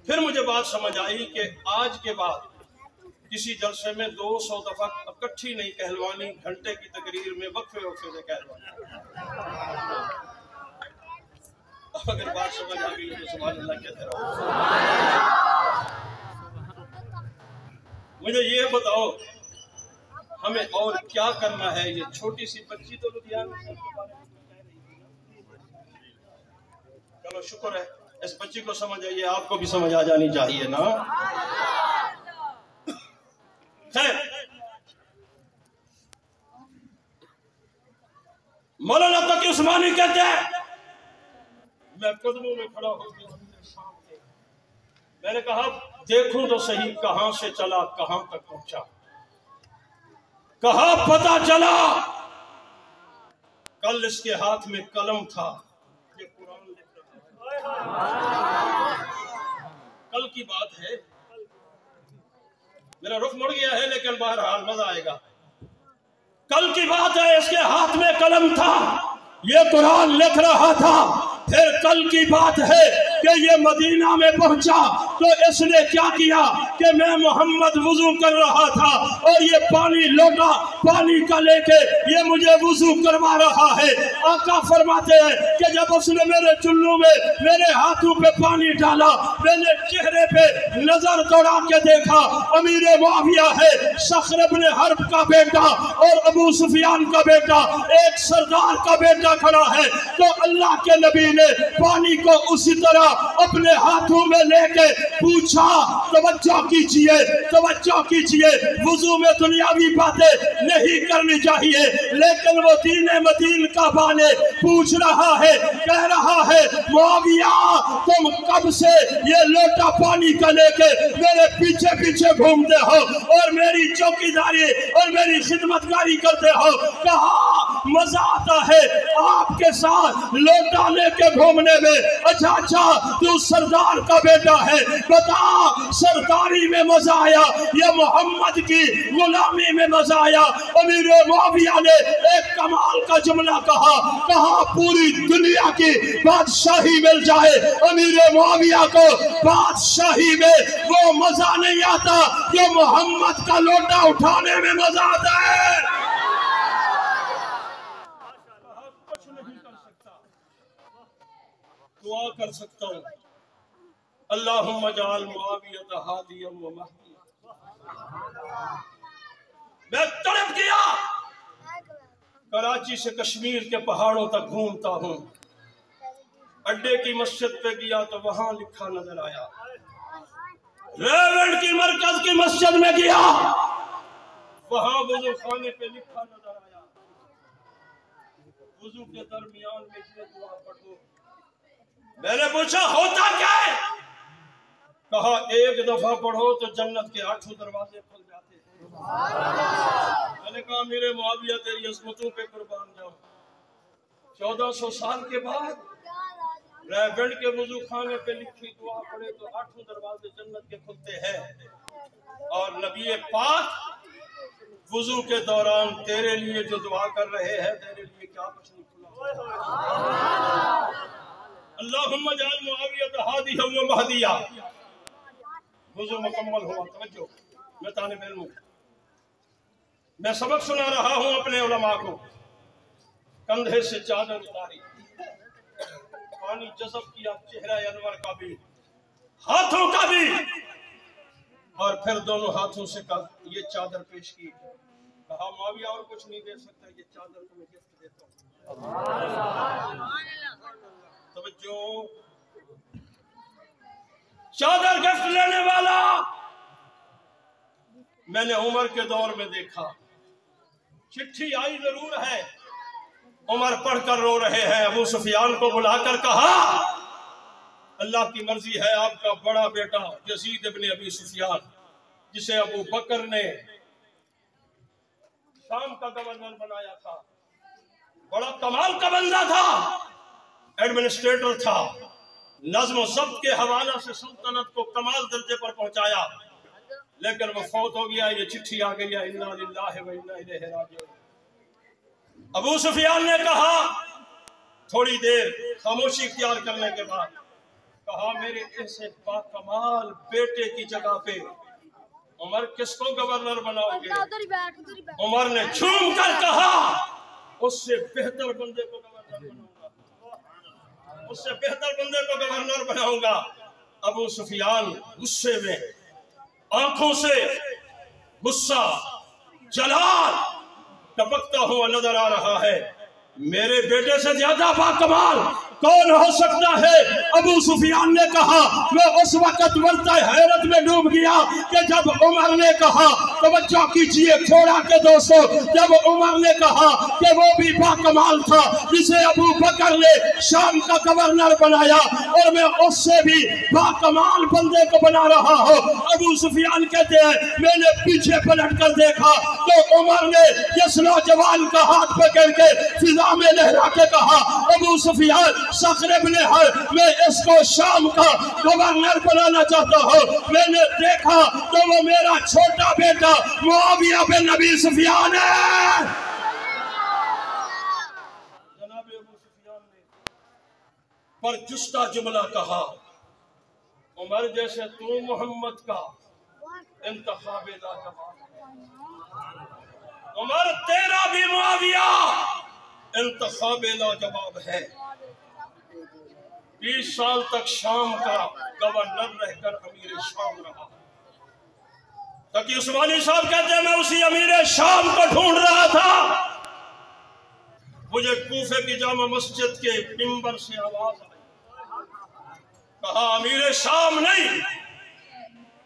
Speaker 1: پھر مجھے بات سمجھ آئی کہ آج کے بعد کسی جلسے میں 200 دفعہ اکٹھی نہیں کہلوانی، گھنٹے کی تقریر میں وقفے وقفے سے کہلوانی۔ اگر بات سمجھ آ گئی تو سبحان اللہ کہتے رہو۔ مجھے یہ بتاؤ ہمیں اور کیا کرنا ہے؟ یہ چھوٹی سی بچی تو لدھیانوی سے چلو شکر ہے اس بچی کو سمجھ آئیے، آپ کو بھی سمجھ آ جانی چاہیے نا۔ خیر، مولانا تقی عثمانی کہتے ہیں میں قدموں میں کھڑا ہو گیا، میں نے کہا دیکھوں تو صحیح کہاں سے چلا کہاں تک پہنچا۔ کہا پتہ چلا کل اس کے ہاتھ میں قلم تھا، یہ قرآن لکھ رہا ہے۔ کل کی بات ہے، میرا رخ مڑ گیا ہے لیکن بہرحال مزہ آئے گا۔ کل کی بات ہے، اس کے ہاتھ میں قلم تھا، یہ قرآن لکھ رہا تھا۔ پھر کل کی بات ہے کہ یہ مدینہ میں پہنچا تو اس نے کیا کیا کہ میں محمد وضو کر رہا تھا اور یہ پانی لوٹا پانی کا لے کے یہ مجھے وضو کروا رہا ہے۔ آقا فرماتے ہیں کہ جب اس نے میرے چلوں میں میرے ہاتھوں پہ پانی ڈالا، میں نے چہرے پہ نظر دوڑا کے دیکھا، امیر معاویہ ہے، صخر بن حرب کا بیٹا اور ابو سفیان کا بیٹا، ایک سردار کا بیٹا کھڑا ہے۔ تو اللہ کے نبی نے پانی کو اسی طرح اپنے ہاتھوں میں لے کے پوچھا، توجہ کیجئے توجہ کیجئے، وضو میں دنیاوی باتیں نہیں کرنی چاہیے، لیکن وہ دین مدین کا بانے پوچھ رہا ہے، کہہ رہا ہے معاویہ تم کب سے یہ لوٹا پانی کا لے کے میرے پیچھے پیچھے گھومتے ہو اور میری چوکیداری اور میری خدمتگاری کرتے ہو؟ کہا مزہ آتا ہے آپ کے ساتھ لوٹا لے کے گھومنے میں۔ اچھا تو سردار کا بیٹا ہے، بتا سرداری میں مزہ آیا یا محمد کی غلامی میں مزہ آیا؟ امیر معاویہ نے ایک کمال کا جملہ کہا پوری دنیا کی بادشاہی مل جائے، امیر معاویہ کو بادشاہی میں وہ مزہ نہیں آتا جو محمد کا لوٹا اٹھانے میں مزہ آتا ہے۔ دعا کر سکتا ہوں، اللہم اجعل معاویہ ہادیا و مہدیا۔ میں تڑپ گیا، کراچی سے کشمیر کے پہاڑوں تک گھومتا ہوں، اڈے کی مسجد پہ گیا تو وہاں لکھا نظر آیا، ریونڈ کی مرکز کی مسجد میں گیا وہاں وضو خانے پہ لکھا نظر آیا، وضو کے درمیان میں یہ دعا پڑھو۔ میں نے پوچھا ہوتا کیا ہے؟ کہا ایک دفعہ پڑھو تو جنت کے 8 دروازے کھل جاتے ہیں۔ میں نے کہا میرے معاویہ تیری عظمتوں پہ قربان جاؤں، 1400 سال کے بعد ریونڈ کے وضو خانے پہ لکھی دعا پڑھے تو 8 دروازے جنت کے کھلتے ہیں، اور نبی پاک وضو کے دوران تیرے لیے جو دعا کر رہے ہیں تیرے لیے کیا کچھ نہیں کھلا۔ اللہم اجعل معاویہ ہادیا و مہدیا۔ وضو مکمل ہوا، توجہ، میں طالب علم ہوں، میں سبق سنا رہا ہوں اپنے علماء کو۔ کندھے سے چادر اتاری، پانی جذب کیا چہرہ انور کا بھی ہاتھوں کا بھی، اور پھر دونوں ہاتھوں سے یہ چادر پیش کی، کہا معاویہ اور کچھ نہیں دے سکتا، یہ چادر تمہیں گفٹ دیتا ہوں۔ توجہ، چادر گفٹ لینے والا میں نے عمر کے دور میں دیکھا، چٹھی آئی ضرور ہے، عمر پڑھ کر رو رہے ہیں، ابو سفیان کو بلا کر کہا اللہ کی مرضی ہے آپ کا بڑا بیٹا یزید ابن ابی سفیان، جسے ابو بکر نے شام کا گورنر بنایا تھا، بڑا کمال کا بندہ تھا، ایڈمنسٹریٹر تھا، نظم و ضبط کے حوالہ سے سلطنت کو کمال درجے پر پہنچایا، لیکن وہ فوت ہو گیا، یہ چٹھی آ گئی، انا للہ و انا الیہ راجعون۔ ابو سفیان نے کہا، تھوڑی دیر خاموشی اختیار کرنے کے بعد کہا میرے ایسے باکمال بیٹے کی جگہ پہ عمر کس کو گورنر بناؤگے؟ عمر نے جھوم کر کہا اس سے بہتر بندے کو گورنر بناؤں گا، اس سے بہتر بندے کو گورنر بناؤں گا۔ ابو سفیان غصے میں آنکھوں سے غصہ جلال ٹپکتا ہوا نظر آ رہا ہے۔ میرے بیٹے سے زیادہ باکمال کون ہو سکتا ہے؟ ابو سفیان نے کہا۔ میں اس وقت ورطہ حیرت میں ڈوب گیا کہ جب عمر نے کہا، توجہ کیجئے کھوڑا کے دوستو، جب عمر نے کہا کہ وہ بھی باکمال تھا جسے ابو بکر نے شام کا گورنر بنایا اور میں اس سے بھی باکمال بندے کو بنا رہا ہوں۔ ابو سفیان کہتے ہیں میں نے پیچھے پلٹ کر دیکھا تو عمر نے اس نوجوان کا ہاتھ پکڑ کے فضا میں لہرا کے کہا، ابو سفیان صخر ابن حرب میں اس کو شام کا گورنر بنانا چاہتا ہوں۔ میں نے دیکھا تو وہ میرا چھوٹا بیٹا معاویہ بن ابی سفیان ہے۔ جناب ابو سفیان نے پر جستہ جملہ کہا، عمر جیسے تو محمد کا انتخاب لاجواب، عمر تیرا بھی معاویہ انتخاب لاجواب ہے۔ 20 سال تک شام کا گورنر رہ کر امیر شام رہا۔ تقی عثمانی صاحب کہتے ہیں میں اسی امیر شام کو ڈھونڈ رہا تھا، مجھے کوفے کی جامع مسجد کے منبر سے آواز آئی، کہا امیر شام نہیں،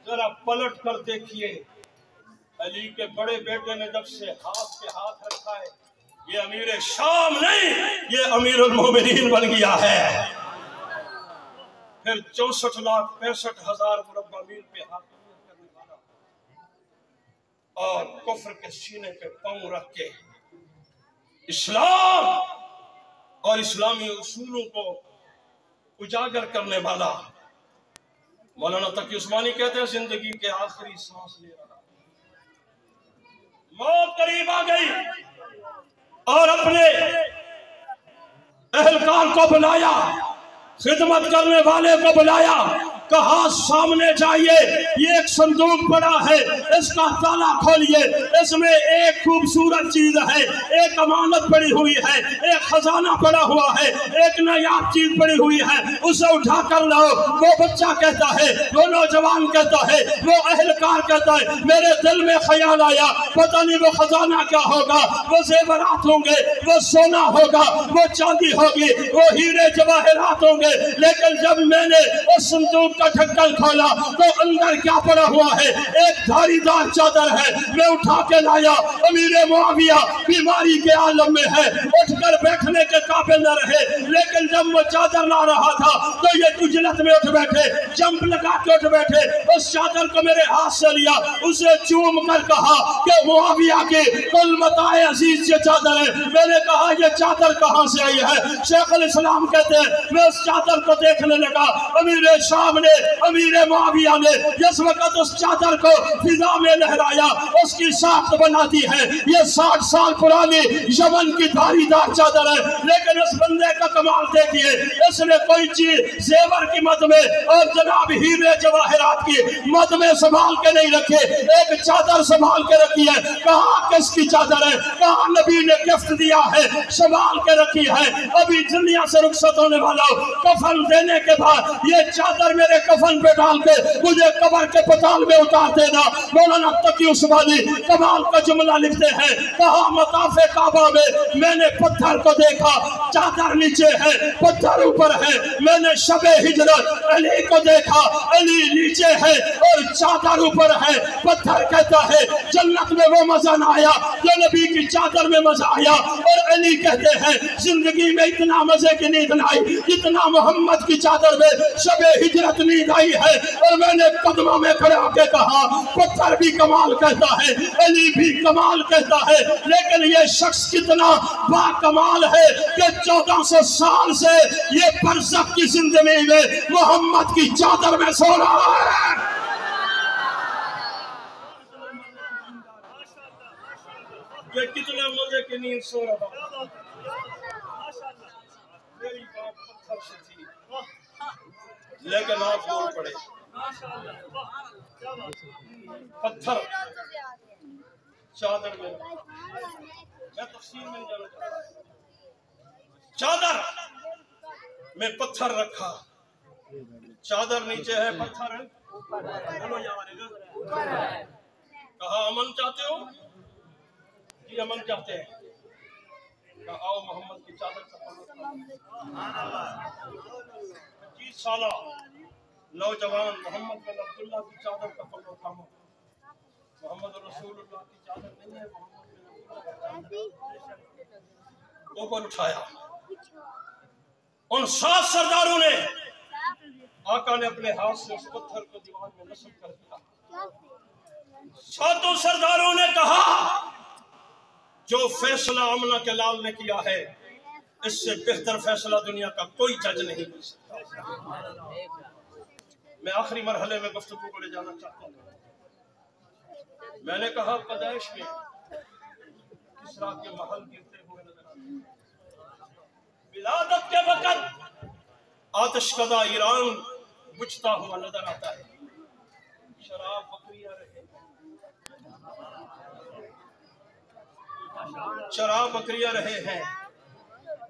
Speaker 1: ذرا پلٹ کر دیکھیے۔ علی کے بڑے بیٹے نے جب سے ہاتھ پہ ہاتھ رکھا ہے، یہ امیر شام نہیں، یہ امیر المومنین بن گیا ہے۔ پھر 64,65,000 مربع میل پہ حاکمیت کرنے والا اور کفر کے سینے پہ پاؤں رکھ کے اسلام اور اسلامی اصولوں کو اجاگر کرنے والا مولانا تقی عثمانی کہتے ہیں زندگی کے آخری سانس لے رہا، موت قریب آ گئی اور اپنے اہلکار کو بلایا، خدمت کرنے والے کو بلایا، کہا سامنے جائیے، یہ ایک صندوق پڑا ہے، اس کا تالا کھولیے، اس میں ایک خوبصورت چیز ہے، ایک امانت پڑی ہوئی ہے، ایک خزانہ پڑا ہوا ہے، ایک نایاب چیز پڑی ہوئی ہے، اسے اٹھا کر لاؤ۔ وہ بچہ کہتا ہے، وہ نوجوان کہتا ہے، وہ اہلکار کہتا ہے میرے دل میں خیال آیا پتہ نہیں وہ خزانہ کیا ہوگا، وہ زیورات ہوں گے، وہ سونا ہوگا، وہ چاندی ہوگی، وہ ہیرے جواہرات ہوں گے، لیکن جب میں نے اس صندوق کا ڈھکن کھولا تو اندر کیا پڑا ہوا ہے؟ ایک دھاری دار چادر ہے۔ میں اٹھا کے لایا، امیر معاویہ بیماری کے عالم میں ہے، اٹھ کر بیٹھنے کے قابل نہ رہے، لیکن جب وہ چادر لا رہا تھا تو یہ اجلت میں اٹھ بیٹھے، جمپ لگا کے اٹھ بیٹھے، اس چادر کو میرے ہاتھ سے لیا، اسے چوم کر کہا کہ معاویہ کی کل متاع عزیز یہ چادر ہے۔ میں نے کہا یہ چادر کہاں سے آئی ہے؟ شیخ الاسلام کہتے ہیں میں اس چادر کو دیکھنے لگا، امیر شام نے، امیر معاویہ نے جس وقت اس چادر کو فضا میں لہرایا اس کی ساخت بناتی ہے، یہ 60 سال پرانی یمن کی دھاری دار چادر ہے، لیکن اس بندے کا کمال دیکھیے، اس نے کوئی چیز زیور کی مد میں اور جناب ہیرے جواہرات کی مد میں سنبھال کے نہیں رکھے، ایک چادر سنبھال کے رکھی ہے۔ کہاں کس کی چادر ہے؟ کہاں نبی نے گفٹ دیا ہے، سنبھال کے رکھی ہے، ابھی دنیا سے رخصت ہونے والا کفن دینے کے بعد یہ چادر میرے کفن پہ ڈال کے مجھے قبر کے پتال میں اتار دینا۔ مولانا تقی عثمانی کمال کا جملہ لکھتے ہیں، کہا مطاف کعبہ میں نے پتھر کو دیکھا، چادر نیچے ہے، پتھر اوپر ہے، میں نے شب ہجرت علی کو دیکھا، علی نیچے ہے اور چادر اوپر ہے۔ پتھر کہتا ہے جنت میں وہ مزہ نہ آیا جو نبی کی چادر میں مزہ آیا، اور علی کہتے ہیں زندگی میں اتنا مزے کی نیند نہ آئی جتنا محمد کی چادر میں شب ہجرت نیند آئی ہے۔ اور میں نے قدموں میں کھڑے ہو کے کہا پتھر بھی کمال کہتا ہے، علی بھی کمال کہتا ہے، لیکن یہ شخص کتنا با کمال ہے کہ 1400 سال سے یہ برزخ کی زندگی میں محمد کی چادر میں سو رہا ہے۔ یہ کتنا مزے کی نیند سو رہا ہے۔ میری بات پتھر سے تھی لیکن آپ بول پڑے، پتھر چادر میں تفصیل میں نہیں جانا چاہتا، چادر میں پتھر رکھا، چادر نیچے ہے پتھر ہے، کہا امن چاہتے ہو؟ جی امن چاہتے ہیں، کہا آؤ محمد کی چادر کا پلو تھامو۔ 25 سالہ نوجوان محمد بن عبداللہ کی چادر کا پلو تھامو۔ محمد رسول اللہ کی چادر نہیں ہے، محمد بن عبداللہ اوپر اٹھایا۔ ان 7 سرداروں نے آقا نے اپنے ہاتھ سے اس پتھر کو دیوار میں نصب کر دیا۔ 7 سرداروں نے کہا جو فیصلہ آمنہ کے لال نے کیا ہے اس سے بہتر فیصلہ دنیا کا کوئی جج نہیں کر سکتا۔ میں آخری مرحلے میں گفتگو کو لے جانا چاہتا ہوں۔ میں نے کہا قدیش میں کسریٰ کے محل گرتے ہوئے نظر آتے ہیں، ولادت کے وقت آتش کدہ ایران بجھتا ہوا نظر آتا ہے، شراب بکریاں رہے، شراب بکریاں رہے ہیں،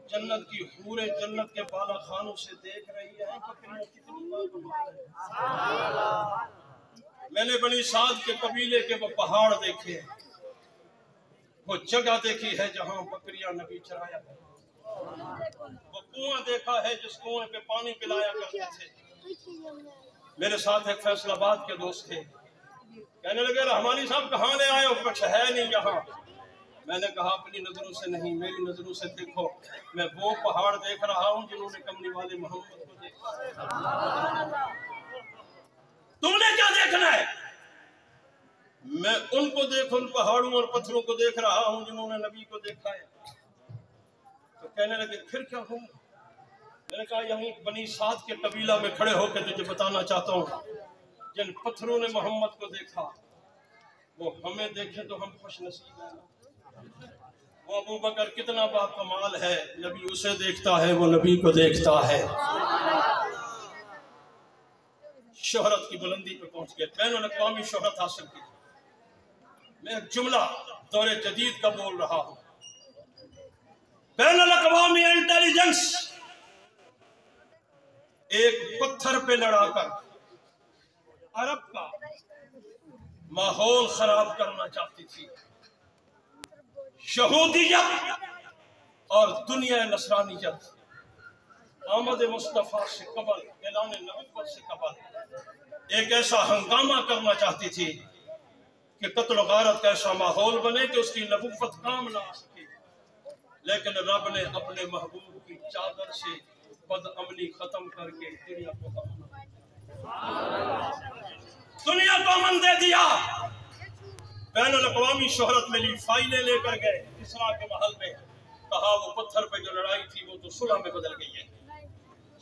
Speaker 1: جنت کی حوریں جنت کے بالا خانوں سے دیکھ رہی ہیں بکریاں کتنی بار۔ میں نے بنی سعد کے قبیلے کے وہ پہاڑ دیکھے، وہ جگہ دیکھی ہے جہاں بکریاں نبی چرایا کرتے، وہ کنواں دیکھا ہے جس کنویں پہ پانی پلایا کرتے تھے۔ میرے ساتھ ایک فیصل آباد کے دوست تھے، کہنے لگے رحمانی صاحب کہاں لے آئے ہو؟ کچھ ہے نہیں یہاں۔ میں نے کہا اپنی نظروں سے نہیں میری نظروں سے دیکھو، میں وہ پہاڑ دیکھ رہا ہوں جنہوں نے کملی والے محمد کو دیکھا۔ تم نے کیا دیکھنا ہے؟ میں ان کو ان پہاڑوں اور پتھروں کو دیکھ رہا ہوں جنہوں نے نبی کو دیکھا ہے۔ تو کہنے لگے پھر کیا ہوں؟ میں نے کہا یہیں بنی سعد کے قبیلہ میں کھڑے ہو کے تجھے بتانا چاہتا ہوں جن پتھروں نے محمد کو دیکھا وہ ہمیں دیکھے تو ہم خوش نصیب ہیں۔ وہ ابو بکر کتنا با کمال ہے، نبی اسے دیکھتا ہے وہ نبی کو دیکھتا ہے۔ شہرت کی بلندی پہ پہنچ گئے، بین الاقوامی شہرت حاصل کی۔ میں ایک جملہ دور جدید کا بول رہا ہوں، بین الاقوامی انٹیلیجنس ایک پتھر پہ لڑا کر عرب کا ماحول خراب کرنا چاہتی تھی۔ یہودیت اور دنیا نصرانیت آمد مصطفیٰ سے قبل، اعلان نبوت سے قبل ایک ایسا ہنگامہ کرنا چاہتی تھی کہ قتل و غارت کا ایسا ماحول بنے کہ اس کی نبوت کام نہ آ سکے، لیکن رب نے اپنے محبوب کی چادر سے بد امنی ختم کر کے دنیا کو امن دے دیا۔ بین الاقوامی شہرت ملی، فائلیں لے کر گئے کسریٰ کے محل میں، کہا وہ پتھر پہ جو لڑائی تھی وہ تو صلح میں بدل گئی ہے۔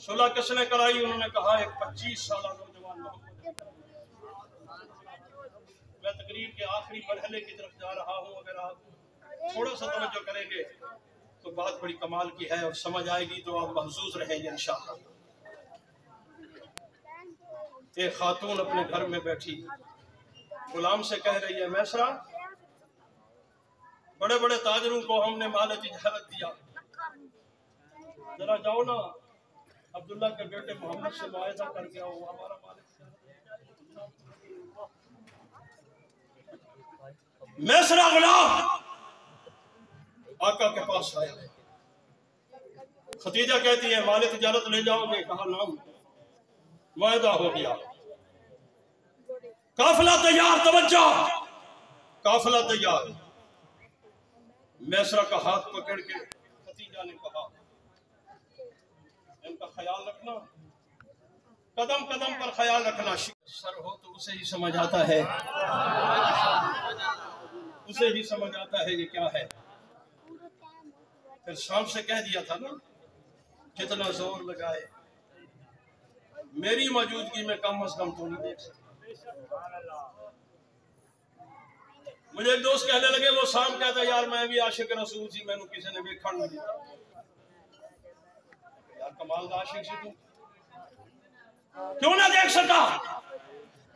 Speaker 1: صلح کس نے کرائی؟ انہوں نے کہا ایک 25 سالہ نوجوان محمد۔ میں تقریر کے آخری مرحلے کی طرف جا رہا ہوں، اگر آپ تھوڑا سا توجہ کریں گے تو بات بڑی کمال کی ہے اور سمجھ آئے گی تو آپ محظوظ رہیں گے انشاءاللہ۔ ایک خاتون اپنے گھر میں بیٹھی غلام سے کہہ رہی ہے میسرا بڑے بڑے تاجروں کو ہم نے مال تجارت دیا، ذرا جاؤ نا عبداللہ کے بیٹے محمد سے معاہدہ کر کے آؤ، وہ ہمارا مال تجارت۔ میسرا غلام آقا کے پاس آیا، ختیجہ کہتی ہے مال تجارت لے جاؤ گے؟ کہا نام، معاہدہ ہو گیا، قافلہ تیار، توجہ قافلہ تیار۔ میسرہ کا ہاتھ پکڑ کے ختیجہ نے کہا ان کا خیال رکھنا، قدم قدم پر خیال رکھنا، سر ہو تو اسے ہی سمجھ آتا ہے، اسے ہی سمجھ آتا ہے یہ کیا ہے۔ پھر شام سے کہہ دیا تھا نا جتنا زور لگائے میری موجودگی میں کم از کم تو نہیں دیکھ سکتے۔ مجھے ایک دوست کہنے لگے وہ شام کہتا یار میں بھی عاشق رسول سی، میں نے کسی نے بھی کھڑ نہیں دیتا۔ یار کمال دا عاشق سی تو کیوں نہ دیکھ سکا؟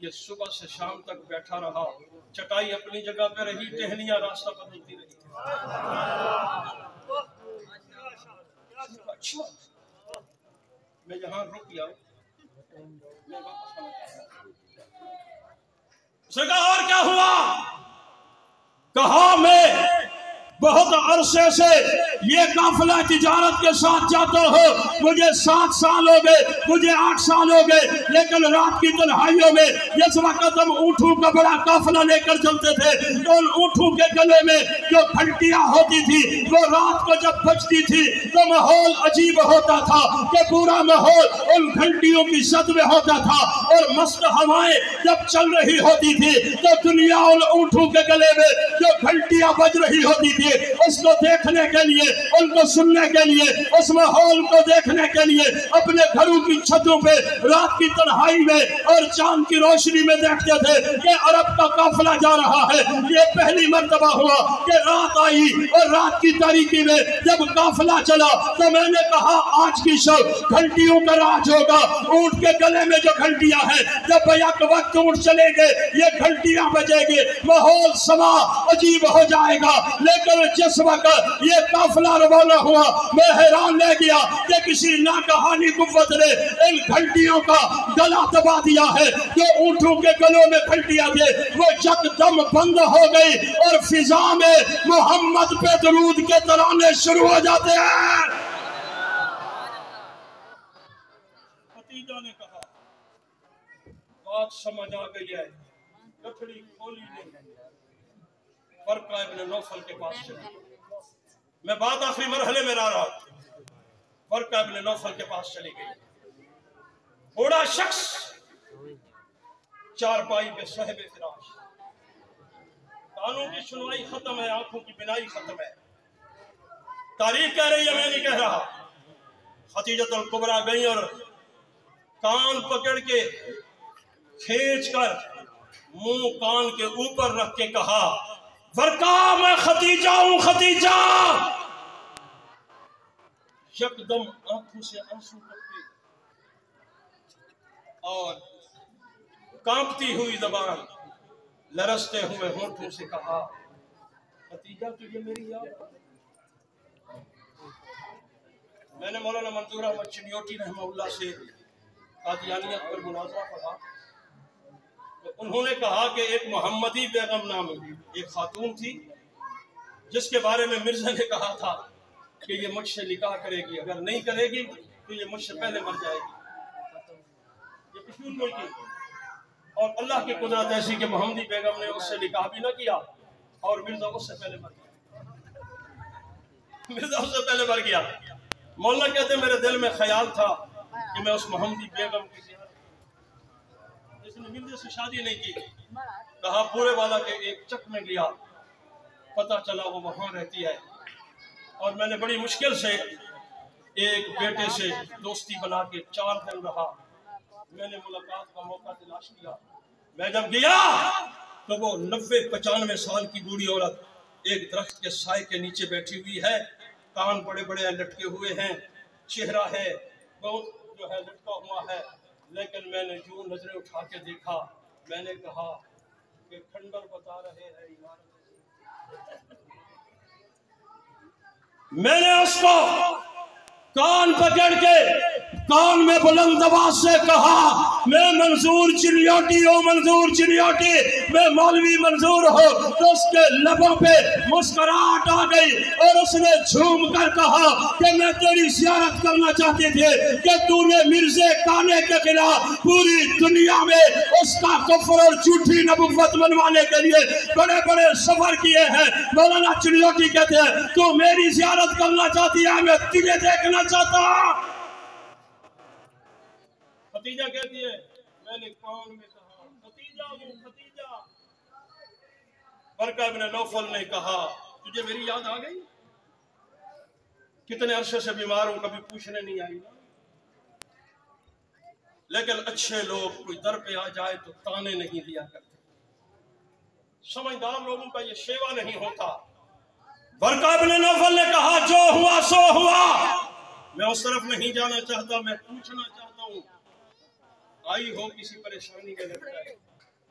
Speaker 1: یہ صبح سے شام تک بیٹھا رہا، چٹائی اپنی جگہ پہ رہی، ٹہنیاں راستہ بدلتی رہی۔ اچھا میں یہاں رک گیا، اس نے کہا اور کیا ہوا؟ کہا میں بہت عرصے سے یہ قافلہ تجارت کے ساتھ جاتا ہوں، مجھے 7 سال ہو گئے، مجھے 8 سال ہو گئے، لیکن رات کی تنہائیوں میں جس وقت ہم اونٹوں کا بڑا قافلہ لے کر چلتے تھے تو ان اونٹوں کے گلے میں جو گھنٹیاں ہوتی تھی وہ رات کو جب بجتی تھی تو ماحول عجیب ہوتا تھا کہ پورا ماحول ان گھنٹیوں کی صد میں ہوتا تھا، اور مست ہوائیں جب چل رہی ہوتی تھی تو دنیا ان اونٹوں کے گلے میں جو گھنٹیاں بج رہی ہوتی تھی اس کو دیکھنے کے لیے، ان کو سننے کے لیے، اس ماحول کو دیکھنے کے لیے اپنے گھروں کی چھتوں پہ رات کی تنہائی میں اور چاند کی روشنی میں دیکھتے تھے کہ عرب کا قافلہ جا رہا ہے۔ یہ پہلی مرتبہ ہوا کہ رات آئی اور رات کی تاریکی میں جب قافلہ چلا تو میں نے کہا آج کی شب گھنٹیوں کا راج ہوگا، اونٹ کے گلے میں جو گھنٹیاں ہیں جب بیک وقت اونٹ چلے گے یہ گھنٹیاں بجے گی، ماحول سما عجیب ہو جائے گا۔ لیکن جس وقت یہ قافلہ روانہ ہوا میں حیران رہ گیا کہ کسی ناگہانی قوت نے ان گھنٹیوں کا گلا دبا دیا ہے، جو اونٹوں کے گلوں میں گھنٹیاں تھے وہ یکدم بند ہو گئی اور فضا میں محمد پہ درود کے ترانے شروع ہو جاتے ہیں۔ خدیجہ نے کہا بات سمجھ آ گئی ہے، گٹھڑی کھولی نہیں، ورقہ ابن نوفل کے پاس چلی۔ میں بات آخری مرحلے میں لا رہا ہوں، ورقہ ابن نوفل کے پاس چلی گئی۔ بوڑھا شخص چارپائی پہ صاحب فراش، کانوں کی سنوائی ختم ہے، آنکھوں کی بینائی ختم ہے، تاریخ کہہ رہی ہے میں نہیں کہہ رہا۔ خدیجہ الکبریٰ گئی اور کان پکڑ کے کھینچ کر منہ کان کے اوپر رکھ کے کہا ورقہ میں خدیجہ ہوں خدیجہ۔ یکدم آنکھوں سے آنسو ٹپکے اور کانپتی ہوئی زبان لرزتے ہوئے ہونٹوں سے کہا خدیجہ تجھے میری یاد؟ میں نے مولانا منظور احمد چنیوٹی رحمہ اللہ سے قادیانیت پر مناظرہ پڑھا تو انہوں نے کہا کہ ایک محمدی بیگم نام ایک خاتون تھی جس کے بارے میں مرزا نے کہا تھا کہ یہ مجھ سے نکاح کرے گی، اگر نہیں کرے گی تو یہ مجھ سے پہلے مر جائے گی۔ یہ پشتون کوئی کی اور اللہ کی قدرت ایسی کہ محمدی بیگم نے اس سے نکاح بھی نہ کیا اور مرزا اس سے پہلے مر گیا، مرزا اس سے پہلے مر گیا۔ مولانا کہتے ہیں میرے دل میں خیال تھا کہ میں اس محمدی بیگم کی جس نے مرزا سے شادی نہیں کی، کہا پورے والا کے ایک چک میں گیا، پتہ چلا وہ وہاں رہتی ہے، اور میں نے بڑی مشکل سے ایک بیٹے سے دوستی بنا کے 4 دن رہا، میں نے ملاقات کا موقع تلاش کیا۔ میں جب گیا تو وہ 90-95 سال کی بوڑھی عورت ایک درخت کے سائے کے نیچے بیٹھی ہوئی ہے، کان بڑے بڑے لٹکے ہوئے ہیں، چہرہ ہے بہت جو ہے لٹکا ہوا ہے، لیکن میں نے جو نظریں اٹھا کے دیکھا میں نے کہا کہ کھنڈر بتا رہے ہیں عمارت۔ میں نے اس کو کان پکڑ کے کان میں بلند آواز سے کہا میں منظور چنیوٹی ہوں، منظور چنیوٹی، میں مولوی منظور ہوں، تو اس کے لبوں پہ مسکراہٹ آ گئی اور اس نے جھوم کر کہا کہ میں تیری زیارت کرنا چاہتی تھی کہ تو نے مرزا کانے کے خلاف پوری دنیا میں اس کا کفر اور جھوٹی نبوت منوانے کے لیے بڑے بڑے سفر کیے ہیں۔ مولانا چنیوٹی کہتے ہیں تو میری زیارت کرنا چاہتی ہے، میں تجھے دیکھنا چاہتا ہوں۔ خدیجہ کہتی ہے میں نے کان میں کہا خدیجہ ہوں خدیجہ۔ ورقہ ابن نوفل نے کہا تجھے میری یاد آ گئی؟ کتنے عرصے سے بیمار ہوں، کبھی پوچھنے نہیں آئی، لیکن اچھے لوگ کوئی در پہ آ جائے تو تانے نہیں دیا کرتے، سمجھدار لوگوں کا یہ شیوا نہیں ہوتا۔ ورقہ ابن نوفل نے کہا جو ہوا سو ہوا، میں اس طرف نہیں جانا چاہتا، میں پوچھنا چاہتا ہوں آئی ہو کسی پریشانی کے لگتا ہے؟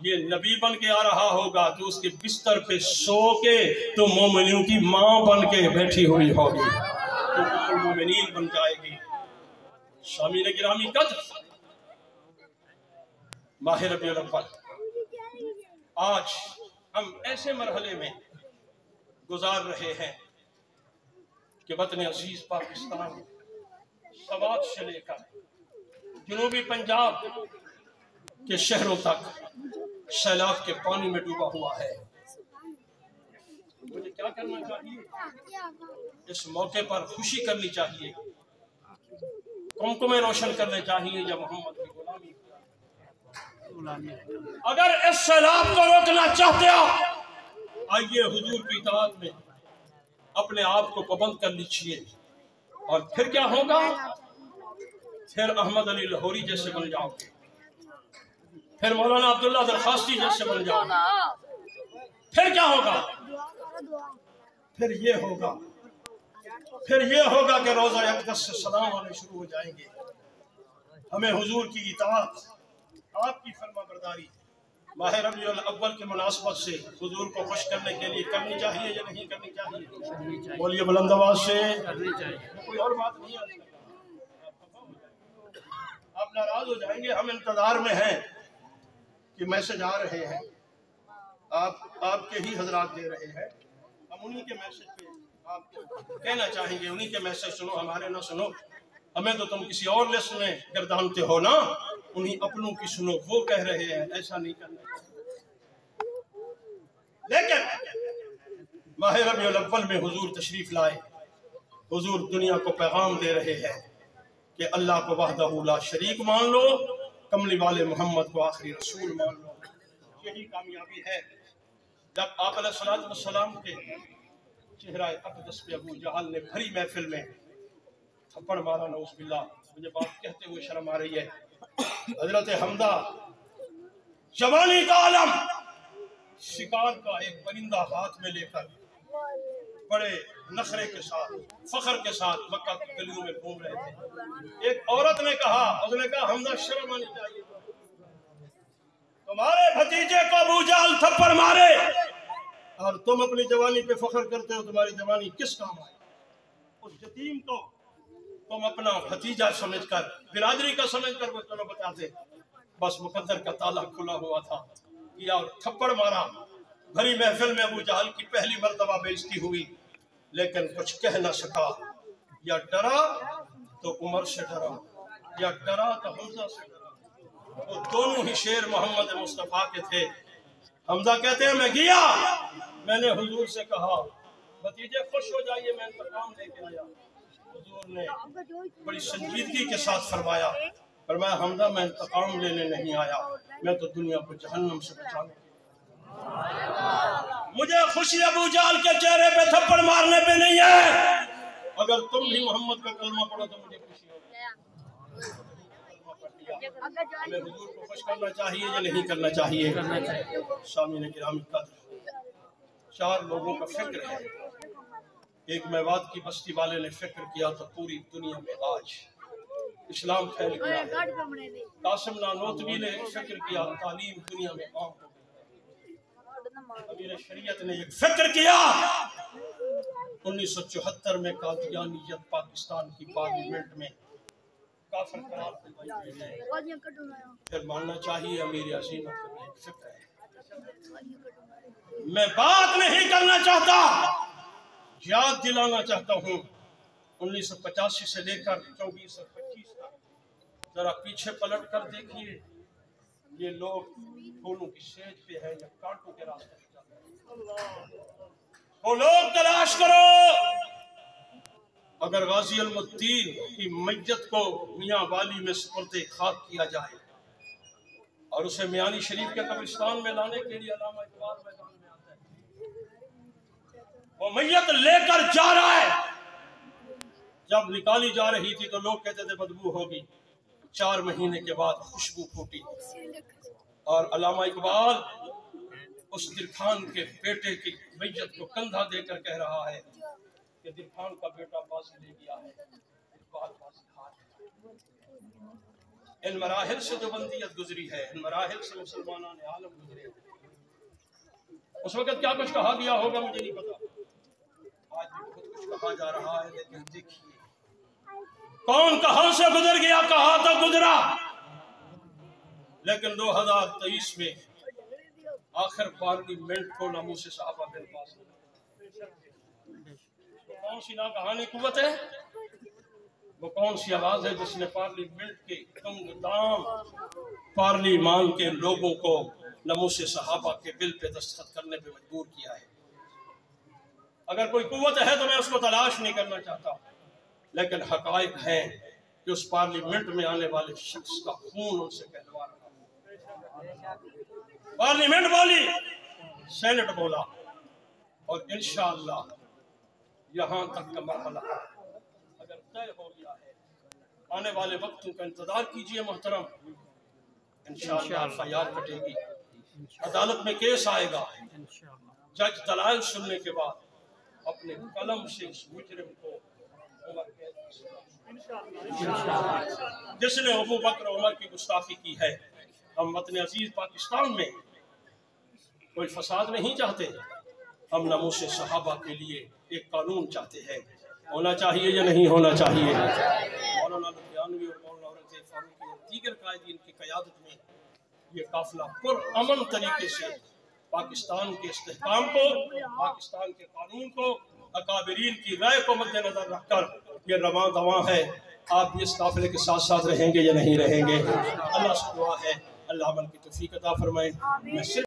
Speaker 1: یہ نبی بن کے آ رہا ہوگا تو اس کے بستر پہ سو کے تو مومنوں کی ماں بن کے بیٹھی ہوئی ہوگی، تو ام المومنین بن جائے گی۔ شامین گرامی قدر، ماہ ربیع الاول آج ہم ایسے مرحلے میں گزار رہے ہیں کہ وطن عزیز پاکستان سوات سے لے کر جنوبی پنجاب کے شہروں تک سیلاب کے پانی میں ڈوبا ہوا ہے۔ مجھے کیا کرنا چاہیے؟ اس موقع پر خوشی کرنی چاہیے، قمقمے روشن کرنے چاہیے یا محمد کی غلامی۔ اگر اس سیلاب کو روکنا چاہتے ہو، آئیے حضور کی اطاعت میں اپنے آپ کو پابند کر لیجیے، اور پھر کیا ہوگا؟ پھر احمد علی لاہوری جیسے بن جاؤ گے، پھر مولانا عبداللہ درخواستی جیسے بن جاؤ گے۔ پھر کیا ہوگا؟ پھر یہ ہوگا کہ روزہ اقدس سے سلام آنے شروع ہو جائیں گے۔ ہمیں حضور کی اطاعت، آپ کی فرما برداری ماہ ربیع الاول کے مناسبت سے حضور کو خوش کرنے کے لیے کرنی چاہیے یا نہیں کرنی چاہیے؟ بولیے بلند آواز سے، کوئی اور بات نہیں ہے۔ آپ ناراض ہو جائیں گے، ہم انتظار میں ہیں کہ میسج آ رہے ہیں، آپ کے ہی حضرات دے رہے ہیں، ہم انہی کے میسج پہ آپ کو کہنا چاہیں گے، انہی کے میسج سنو، ہمارے نہ سنو۔ ہمیں تو تم کسی اور لسٹ میں گردانتے ہو نا، انہی اپنوں کی سنو، وہ کہہ رہے ہیں، ایسا نہیں کرنا۔ لیکن ماہ ربیع الاول میں حضور تشریف لائے، حضور دنیا کو پیغام دے رہے ہیں کہ اللہ کو وحدہ لا شریک مان لو، کملی والے محمد کو آخری رسول مان لو، یہی کامیابی ہے۔ جب آپ علیہ السلام کے چہرہ اقدس پہ ابو جہل نے بھری محفل میں تھپڑ مارا، نعوذ باللہ، مجھے بات کہتے ہوئے شرم آ رہی ہے، حضرت حمزہ جوانی کا عالم، شکار کا ایک پرندہ ہاتھ میں لے کر بڑے نخرے کے ساتھ، فخر کے ساتھ مکہ کی گلیوں میں گھوم رہے تھے۔ ایک عورت نے کہا، اس نے کہا حمزہ شرم آنی چاہیے، تمہارے بھتیجے کو ابو جہل تھپڑ مارے اور تم اپنی جوانی پہ فخر کرتے ہو، تمہاری جوانی کس کام آئے؟ اس یتیم کو تم اپنا بھتیجا سمجھ کر، برادری کا سمجھ کر وہ چلو بتاتے، بس مقدر کا تالا کھلا ہوا تھا، کیا اور تھپڑ مارا۔ بھری محفل میں ابو جہل کی پہلی مرتبہ بے عزتی ہوئی، لیکن کچھ کہہ نہ سکا، یا ڈرا تو عمر سے ڈرا، یا ڈرا تو حمزہ سے ڈرا، وہ دونوں ہی شیر محمد مصطفیٰ کے تھے۔ حمزہ کہتے ہیں میں گیا، میں نے حضور سے کہا بھتیجے خوش ہو جائیے، میں انتقام لے کے آیا۔ حضور نے بڑی سنجیدگی کے ساتھ فرمایا حمزہ میں انتقام لینے نہیں آیا، میں تو دنیا کو جہنم سے بچانے کے لیے۔ مجھے خوشی ابو جہل کے چہرے پہ تھپڑ مارنے پہ نہیں ہے، اگر تم بھی محمد کا کلمہ پڑھو تو مجھے خوشی ہوگی۔ ہمیں حضور کو خوش کرنا چاہیے یا نہیں کرنا چاہیے؟ سامعین کرام قدر، چار لوگوں کا فکر ہے۔ ایک میوات کی بستی والے نے فکر کیا تو پوری دنیا میں آج اسلام پھیل گیا ہے۔ قاسم نانوتوی نے ایک فکر کیا، تعلیم دنیا میں عام ہو گئی۔ امیر شریعت نے ایک فکر کیا، 1974 میں قادیانیت پاکستان کی پارلیمنٹ میں کافر قرار دے گئے۔ پھر ماننا چاہیے امیر عظیم کا ایک فکر ہے۔ میں بات نہیں کرنا چاہتا، یاد دلانا چاہتا ہوں، 1985 سے لے کر 24 اور 25 تک ذرا پیچھے پلٹ کر دیکھیے، یہ لوگ پھولوں کی سیج پہ ہیں یا کانٹوں کے راستے پہ چل رہے ہیں۔ وہ لوگ تلاش کرو، اگر غازی المدین کی میت کو میاں والی میں سپرد خاک کیا جائے اور اسے میانی شریف کے قبرستان میں لانے کے لیے علامہ اقبال میدان میں آتا ہے، وہ میت لے کر جا رہا ہے، جب نکالی جا رہی تھی تو لوگ کہتے تھے بدبو ہوگی، 4 مہینے کے بعد خوشبو پھوٹی، اور علامہ اقبال اس دل خان کے بیٹے کی میت کو کندھا دے کر کہہ رہا ہے کہ دل خان کا بیٹا بازی لے گیا ہے، اقبال بازی ہار گیا۔ ان مراحل سے جو بندیت گزری ہے، ان مراحل سے مسلمانان عالم گزرے، اس وقت کیا کچھ کہا گیا ہوگا مجھے نہیں پتا، آج بھی بہت کچھ کہا جا رہا ہے، لیکن دیکھیے کون کہاں سے گزر گیا، کہاں تک گزرا، لیکن 2023 میں آخر پارلیمنٹ کو ناموس صحابہ بل پاس ہوا۔ کون سی ناگہانی قوت ہے، وہ کون سی آواز ہے جس نے پارلیمنٹ کے تنگ دام پارلیمان کے لوگوں کو ناموس صحابہ کے بل پہ دستخط کرنے پہ مجبور کیا ہے؟ اگر کوئی قوت ہے تو میں اس کو تلاش نہیں کرنا چاہتا، لیکن حقائق ہیں کہ اس پارلیمنٹ میں آنے والے شخص کا خون ان سے کہلوا رہا۔ پارلیمنٹ بولی، سینٹ بولا، اور انشاءاللہ یہاں تک کا مرحلہ اگر طے ہو گیا ہے، آنے والے وقتوں کا انتظار کیجئے محترم، انشاءاللہ FIR کٹے گی، عدالت میں کیس آئے گا، جج دلائل سننے کے بعد اپنے قلم سے اس مجرم کو عمر جس نے ابو بکر عمر کی گستاخی کی ہے۔ ہم وطن عزیز پاکستان میں کوئی فساد نہیں چاہتے، ہم ناموس صحابہ کے لیے ایک قانون چاہتے ہیں، ہونا چاہیے یا نہیں ہونا چاہیے؟ مولانا لدھیانوی اور مولانا اورنگزیب فاروقی اور دیگر قائدین کی قیادت میں یہ قافلہ پرامن طریقے سے پاکستان کے استحکام کو، پاکستان کے قانون کو، اکابرین کی رائے کو مد نظر رکھ کر یہ رواں دواں ہے۔ آپ بھی اس قافلے کے ساتھ ساتھ رہیں گے یا نہیں رہیں گے؟ اللہ سے دعا ہے اللہ عمل کی توفیق عطا فرمائے۔ میں صرف